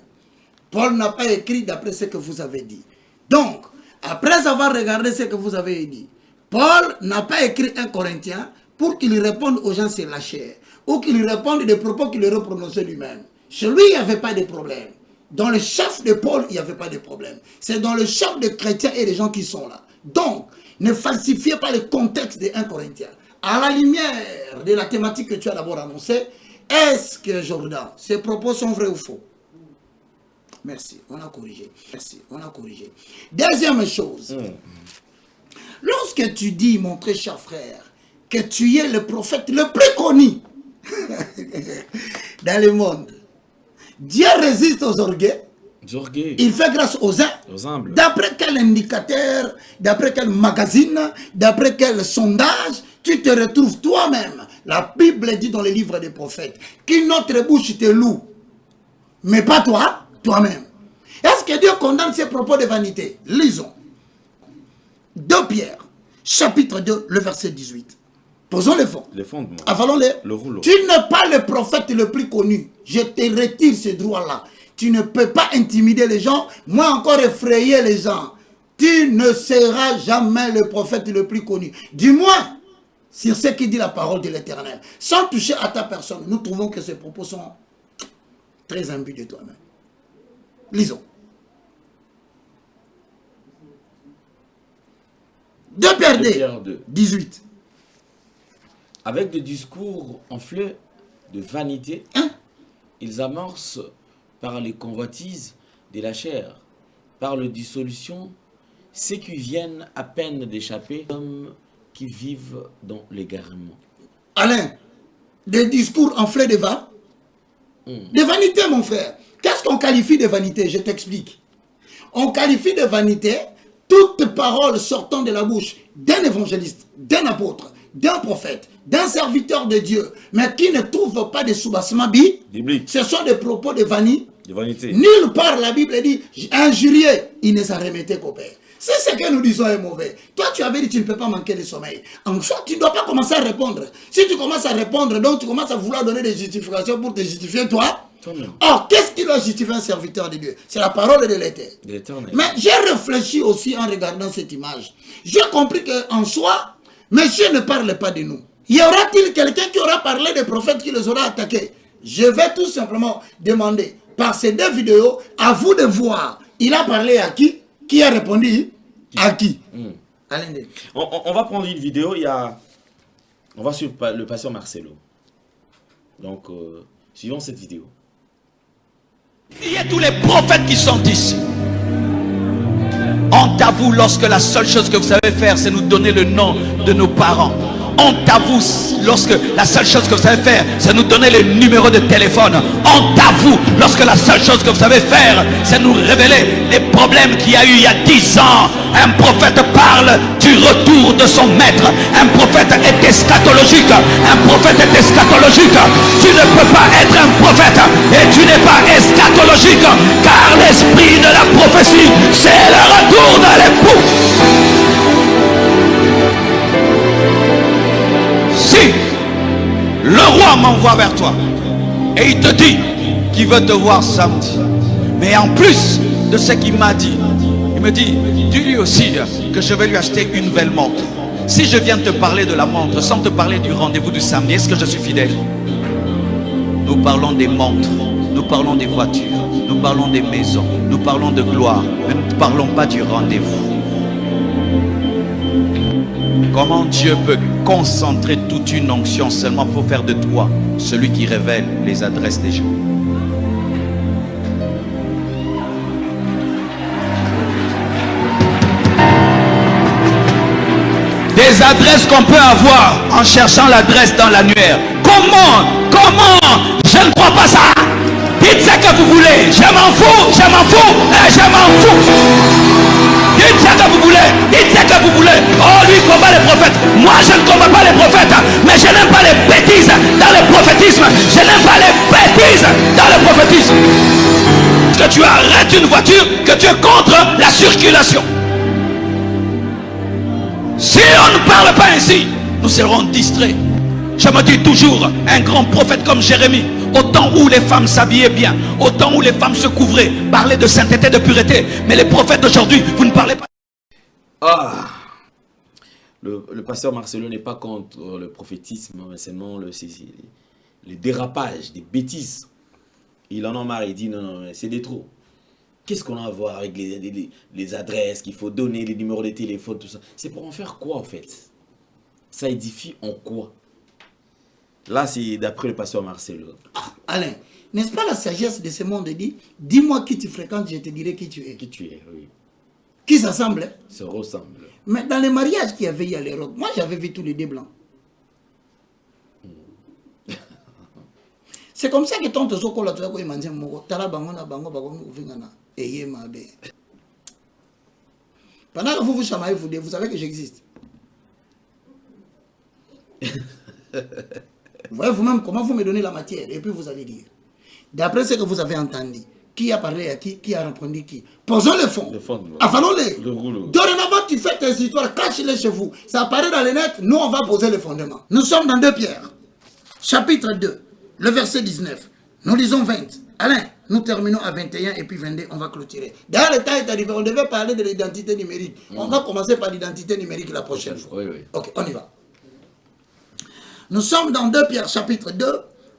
Paul n'a pas écrit d'après ce que vous avez dit. Donc, après avoir regardé ce que vous avez dit, Paul n'a pas écrit 1 Corinthien pour qu'il réponde aux gens sur la chair, ou qu'il réponde des propos qu'il aurait prononcés lui-même. Chez lui, il n'y avait pas de problème. Dans le chef de Paul, il n'y avait pas de problème. C'est dans le chef des chrétiens et des gens qui sont là. Donc, ne falsifiez pas le contexte de 1 Corinthien. À la lumière de la thématique que tu as d'abord annoncée, est-ce que, Jordan, ces propos sont vrais ou faux? Merci, on a corrigé. Merci, on a corrigé. Deuxième chose. Lorsque tu dis, mon très cher frère, que tu es le prophète le plus connu dans le monde, Dieu résiste aux orgueils. Il fait grâce aux uns. D'après quel indicateur, d'après quel magazine, d'après quel sondage, tu te retrouves toi-même. La Bible dit dans les livres des prophètes qu'une autre bouche te loue, mais pas toi, toi-même. Est-ce que Dieu condamne ces propos de vanité? Lisons. 2 Pierre, chapitre 2, le verset 18. Posons les fonds. Les fondements. Avalons-les. Le rouleau. Tu n'es pas le prophète le plus connu. Je te retire ce droit-là. Tu ne peux pas intimider les gens, moi encore effrayer les gens. Tu ne seras jamais le prophète le plus connu. Du moins, sur ce qui dit la parole de l'Éternel. Sans toucher à ta personne, nous trouvons que ces propos sont très imbus de toi-même. Lisons. 2 Pierre 2, 18. Avec des discours enflés de vanité, ils amorcent par les convoitises de la chair, par la dissolution, ceux qui viennent à peine d'échapper, hommes qui vivent dans l'égarement. Alain, des discours enflés de de vanité, mon frère. Qu'est-ce qu'on qualifie de vanité? Je t'explique. On qualifie de vanité toute parole sortant de la bouche d'un évangéliste, d'un apôtre, d'un prophète, d'un serviteur de Dieu, mais qui ne trouve pas de soubassement biblique. Ce sont des propos de vanité. Nulle part la Bible dit injurier, il ne s'en remettait qu'au Père. C'est ce que nous disons est mauvais. Toi, tu avais dit que tu ne peux pas manquer de sommeil. En soi, tu ne dois pas commencer à répondre. Si tu commences à répondre, donc tu commences à vouloir donner des justifications pour te justifier toi. Or, qu'est-ce qui doit justifier un serviteur de Dieu? C'est la parole de l'Éternel. Mais j'ai réfléchi aussi en regardant cette image. J'ai compris qu'en soi, monsieur ne parle pas de nous. Y aura-t-il quelqu'un qui aura parlé des prophètes qui les aura attaqués? Je vais tout simplement demander, par ces 2 vidéos, à vous de voir. Il a parlé à qui? Qui a répondu à qui? On va prendre une vidéo. On va suivre le pasteur Marcelo. Donc, suivons cette vidéo. Il y a tous les prophètes qui sont ici. Honte à vous lorsque la seule chose que vous savez faire, c'est nous donner le nom de nos parents. Honte à vous lorsque la seule chose que vous savez faire, c'est nous donner le numéro de téléphone. Honte à vous lorsque la seule chose que vous savez faire, c'est nous révéler les problèmes qu'il y a eu il y a 10 ans. Un prophète parle du retour de son maître. Un prophète est eschatologique. Un prophète est eschatologique. Tu ne peux pas être un prophète et tu n'es pas eschatologique, car l'esprit de la prophétie, c'est le retour de l'époux. Si le roi m'envoie vers toi et il te dit qu'il veut te voir samedi, mais en plus de ce qu'il m'a dit, il me dit, dis-lui aussi que je vais lui acheter une nouvelle montre. Si je viens te parler de la montre sans te parler du rendez-vous du samedi, est-ce que je suis fidèle? Nous parlons des montres, nous parlons des voitures, nous parlons des maisons, nous parlons de gloire, mais nous ne parlons pas du rendez-vous. Comment Dieu peut concentrer toute une onction seulement pour faire de toi celui qui révèle les adresses des gens? Des adresses qu'on peut avoir en cherchant l'adresse dans l'annuaire. Comment? Je ne crois pas ça. Dites ce que vous voulez. Je m'en fous, je m'en fous, et je m'en fous. Dites ce que vous voulez, dites ce que vous voulez. Oh, lui combat les prophètes. Moi, je ne combats pas les prophètes, mais je n'aime pas les bêtises dans le prophétisme. Je n'aime pas les bêtises dans le prophétisme. Que tu arrêtes une voiture, que tu es contre la circulation. Si on ne parle pas ainsi, nous serons distraits. Je me dis toujours, un grand prophète comme Jérémie, au temps où les femmes s'habillaient bien, au temps où les femmes se couvraient, parlaient de sainteté, de pureté. Mais les prophètes d'aujourd'hui, vous ne parlez pas. Ah, le pasteur Marcelo n'est pas contre le prophétisme, mais seulement le dérapage, des bêtises. Il en a marre, il dit non, c'est des trop. Qu'est-ce qu'on a à voir avec les adresses qu'il faut donner, les numéros de téléphone, tout ça? C'est pour en faire quoi en fait? Ça édifie en quoi? Là, c'est d'après le pasteur Marcelo. Ah, Alain, n'est-ce pas la sagesse de ce monde dit, dis-moi qui tu fréquentes, je te dirai qui tu es. Qui tu es, oui. Qui s'assemble? Se ressemble. Mais dans les mariages qu'il y avait à l'Europe, moi j'avais vu tous les deux blancs. C'est comme ça que tant de gens qui ont été mangés, pendant que vous vous chamaillez, vous savez que j'existe. Vous voyez vous-même comment vous me donnez la matière et puis vous allez dire. D'après ce que vous avez entendu, qui a parlé à qui a répondu qui? Posons le fond. Affalons-les. Dorénavant, tu fais tes histoires, cache-les chez vous. Ça apparaît dans les net, nous on va poser les fondements. Nous sommes dans 2 Pierre, chapitre 2, le verset 19. Nous lisons 20. Alain, nous terminons à 21 et puis 22, on va clôturer. D'ailleurs, le temps est arrivé, on devait parler de l'identité numérique. On va commencer par l'identité numérique la prochaine fois. Oui, oui. Ok, on y va. Nous sommes dans 2 Pierre chapitre 2,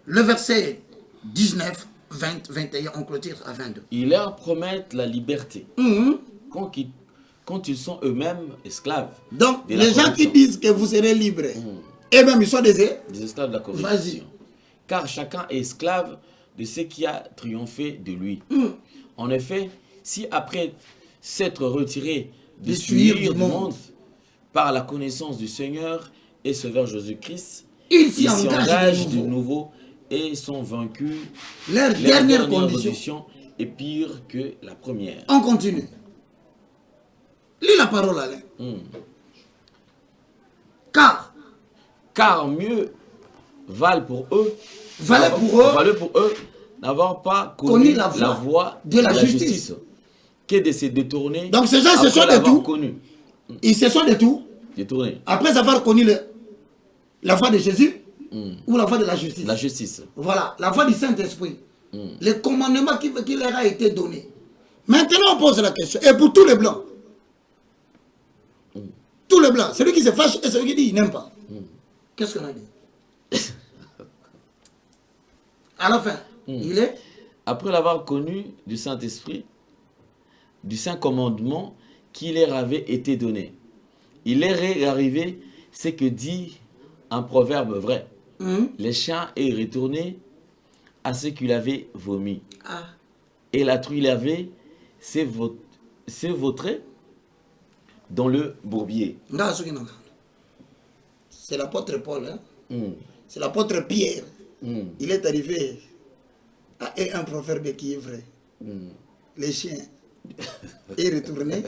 le verset 19, 20, 21, on clôture à 22. Ils leur promettent la liberté quand ils sont eux-mêmes esclaves. Donc, les gens qui disent que vous serez libres, eux-mêmes ils sont des esclaves de la corruption. Vas-y. Car chacun est esclave de ce qui a triomphé de lui. En effet, si après s'être retiré du suivre du monde par la connaissance du Seigneur et Sauveur Jésus-Christ, ils s'y engagent de nouveau et sont vaincus. Leur dernière condition est pire que la première. On continue. Lis la parole, Alain. Car mieux valent pour eux n'avoir pas connu la voie de la justice que de se détourner. Donc ces gens se sont de tout. Ils se sont de tout. Détournés. Après avoir connu la voie de Jésus ou la voie de la justice. La justice. Voilà, la voie du Saint-Esprit. Le commandement qui leur a été donné. Maintenant on pose la question. Et pour tous les blancs, tous les blancs, celui qui se fâche et celui qui dit il n'aime pas. Qu'est-ce qu'on a dit? À la fin, il est... Après l'avoir connu du Saint-Esprit, du Saint Commandement qui leur avait été donné, il leur est arrivé ce que dit un proverbe vrai. Le chien est retourné à ce qu'il avait vomi. Et la truie lavée s'est vautrée dans le bourbier. C'est l'apôtre Paul, hein? C'est l'apôtre Pierre. Il est arrivé à un proverbe qui est vrai. Les chiens est retourné.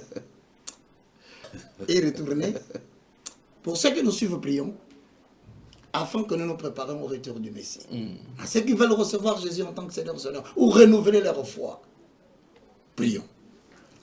Pour ceux qui nous suivent, prions, afin que nous nous préparions au retour du Messie. À ceux qui veulent recevoir Jésus en tant que Seigneur, ou renouveler leur foi, prions.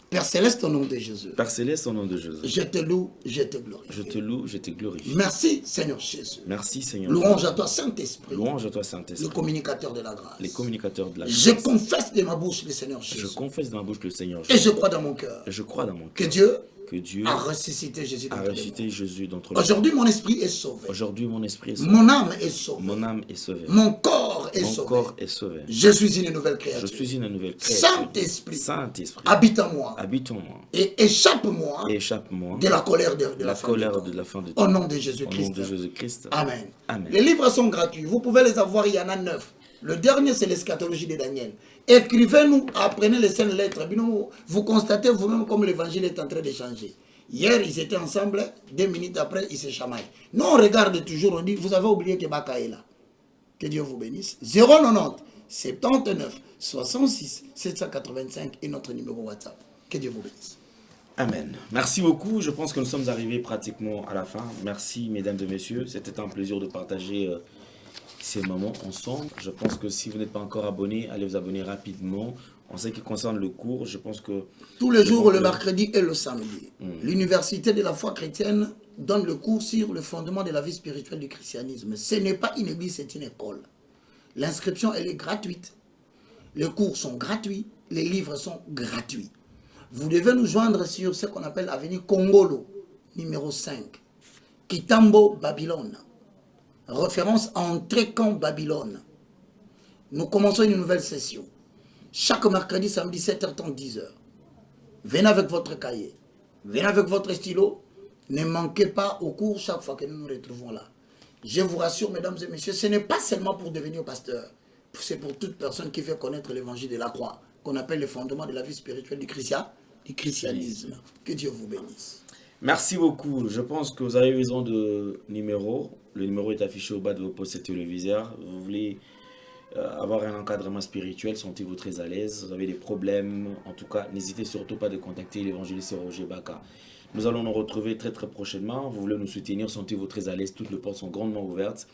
Père Céleste, au nom de Jésus. Père Céleste, au nom de Jésus. Je te loue, je te glorifie. Je te loue, je te glorifie. Merci, Seigneur Jésus. Merci, Seigneur. Louange à toi, Saint-Esprit. Louange à toi, Saint-Esprit. Le communicateur de la grâce. Les communicateurs de la grâce. Je confesse de ma bouche le Seigneur Jésus. Je confesse de ma bouche le Seigneur Jésus. Et je crois dans mon cœur. Et je crois dans mon cœur. Que Dieu que Dieu a ressuscité Jésus d'entre les morts. Aujourd'hui, mon esprit est sauvé. Aujourd'hui, mon esprit est sauvé. Mon âme est sauvée. Mon âme est sauvée. Mon corps est sauvé. Je suis une nouvelle créature. Saint-Esprit, habite en moi. Et échappe-moi de la colère de la fin de temps. Au nom de Jésus-Christ. Amen. Les livres sont gratuits. Vous pouvez les avoir, il y en a 9. Le dernier, c'est l'eschatologie de Daniel. Écrivez-nous, apprenez les 5 lettres. Vous constatez vous-même comme l'évangile est en train de changer. Hier, ils étaient ensemble. 2 minutes après, ils se chamaillent. Nous, on regarde toujours, on dit, vous avez oublié que Baka est là. Que Dieu vous bénisse. 090 79 66 785 est notre numéro WhatsApp. Que Dieu vous bénisse. Amen. Merci beaucoup. Je pense que nous sommes arrivés pratiquement à la fin. Merci, mesdames et messieurs. C'était un plaisir de partager ces moments ensemble. Je pense que si vous n'êtes pas encore abonné, allez vous abonner rapidement. En ce qui concerne le cours, je pense que... Tous les jours, le mercredi et le samedi, l'Université de la foi chrétienne donne le cours sur le fondement de la vie spirituelle du christianisme. Ce n'est pas une église, c'est une école. L'inscription, elle est gratuite. Les cours sont gratuits, les livres sont gratuits. Vous devez nous joindre sur ce qu'on appelle l'avenue Kongolo, numéro 5, Kitambo, Babylone. Référence à Entrécamp, Babylone. Nous commençons une nouvelle session. Chaque mercredi, samedi, 7h30, 10h. Venez avec votre cahier. Venez avec votre stylo. Ne manquez pas au cours chaque fois que nous nous retrouvons là. Je vous rassure, mesdames et messieurs, ce n'est pas seulement pour devenir pasteur. C'est pour toute personne qui veut connaître l'évangile de la croix, qu'on appelle le fondement de la vie spirituelle du christianisme. Que Dieu vous bénisse. Merci beaucoup. Je pense que vous avez besoin de numéro. Le numéro est affiché au bas de vos postes téléviseurs. Vous voulez avoir un encadrement spirituel, sentez-vous très à l'aise. Vous avez des problèmes, en tout cas, n'hésitez surtout pas de contacter l'évangéliste Roger Baka. Nous allons nous retrouver très prochainement. Vous voulez nous soutenir, sentez-vous très à l'aise. Toutes les portes sont grandement ouvertes.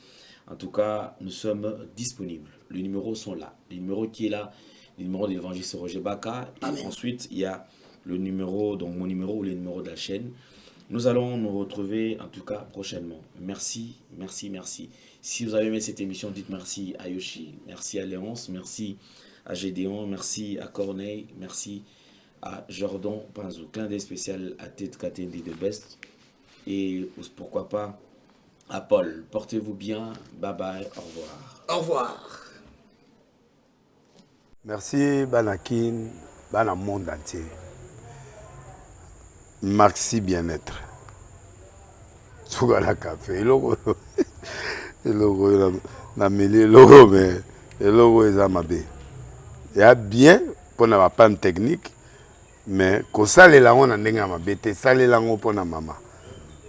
En tout cas, nous sommes disponibles. Les numéros sont là. Le numéro qui est là, le numéro de l'évangéliste Roger Baka. Et ensuite, il y a le numéro, donc mon numéro ou le numéro de la chaîne. Nous allons nous retrouver en tout cas prochainement. Merci, merci, merci. Si vous avez aimé cette émission, dites merci à Yoshi, merci à Léonce, merci à Gédéon, merci à Corneille, merci à Jordan Panzou. Clin d'œil spécial à Tête Katendi de Best. Et pourquoi pas à Paul. Portez-vous bien. Bye bye. Au revoir. Au revoir. Merci Banakin, Bana monde entier. Maxi bien-être. Sougala café. Logo na mêlé logo mais logo ezamabe. Il y a bien pour na panne technique mais ko salela on na ndenga mabete salela ngo pona mama.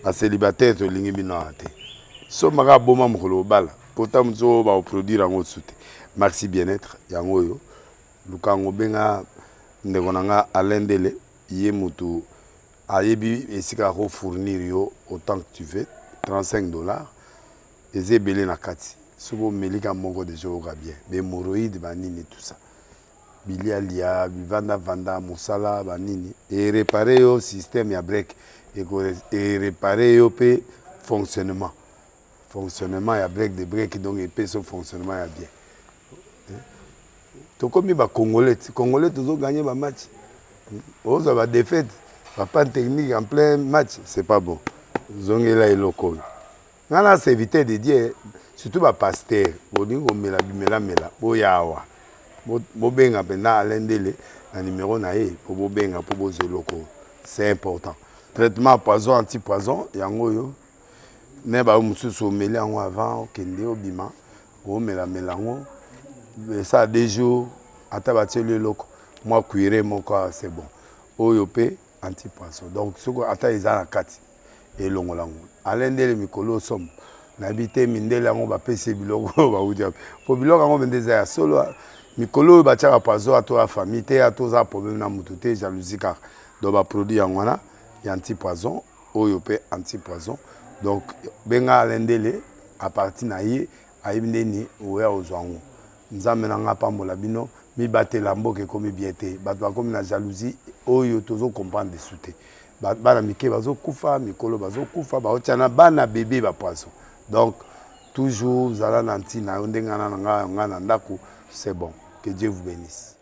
A célibataire to lingi bino ate. So maga boma mukolo bala. Pourtant mzo ba produire ngo soute. Maxi bien-être yango yo. Lukango benga ndeko nanga alendele yé mutu ayebi esika ko fournir yo autant que tu veux $35 ezebele na kati sobo melika moko de jour bien be hémorroïdes banini tout ça bilialia vanda musala banini et réparer yo système ya break et réparer yo pe fonctionnement ya break de break donc et pe son fonctionnement ya bien to comme ba congolais toujours gagner ba match on va défaite. Pas de technique en plein match, c'est pas bon. Zongela et loco. Nana c'est éviter de dire surtout ba pasteur, bodingo mela boyawa. Bo benga pena alendele na numéro na e pour bo benga pour bo zeloko. C'est important. Traitement poison anti-poison yango yo. Ne ba mususu mela ngo avant kende obima, o mela ngo. Ça 2 jours atabati le loco. Moi cuire mon corps c'est bon. Oyope anti-poisson. Donc, ce qu'on attend, ils ont la carte. Et l'on l'a. Alain de Mikolo somme. N'habite Mindela, on va payer Bilogo. Pour Bilogo, on va des solo. Mikolo, va tirer à poisson à toi, famille, à tous les problèmes, à moutouté, jalousie, car. Donc, va produire en voilà. Il y a anti-poisson. Oyope anti-poisson. Donc, Benga Alain Dele, à partir d'Aïe, Aïbneni, ou à Ozouango. Nous amenons à Pambolabino. Mi bate lambo ke komi biete batwa komi na jalousie oyo tozo comprendre de souté bana mike bazo kufa mikolo bazo kufa ba otiana bana bébé ba poisson donc toujours zala nanti na ndenga na nga na ndako c'est bon que Dieu vous bénisse.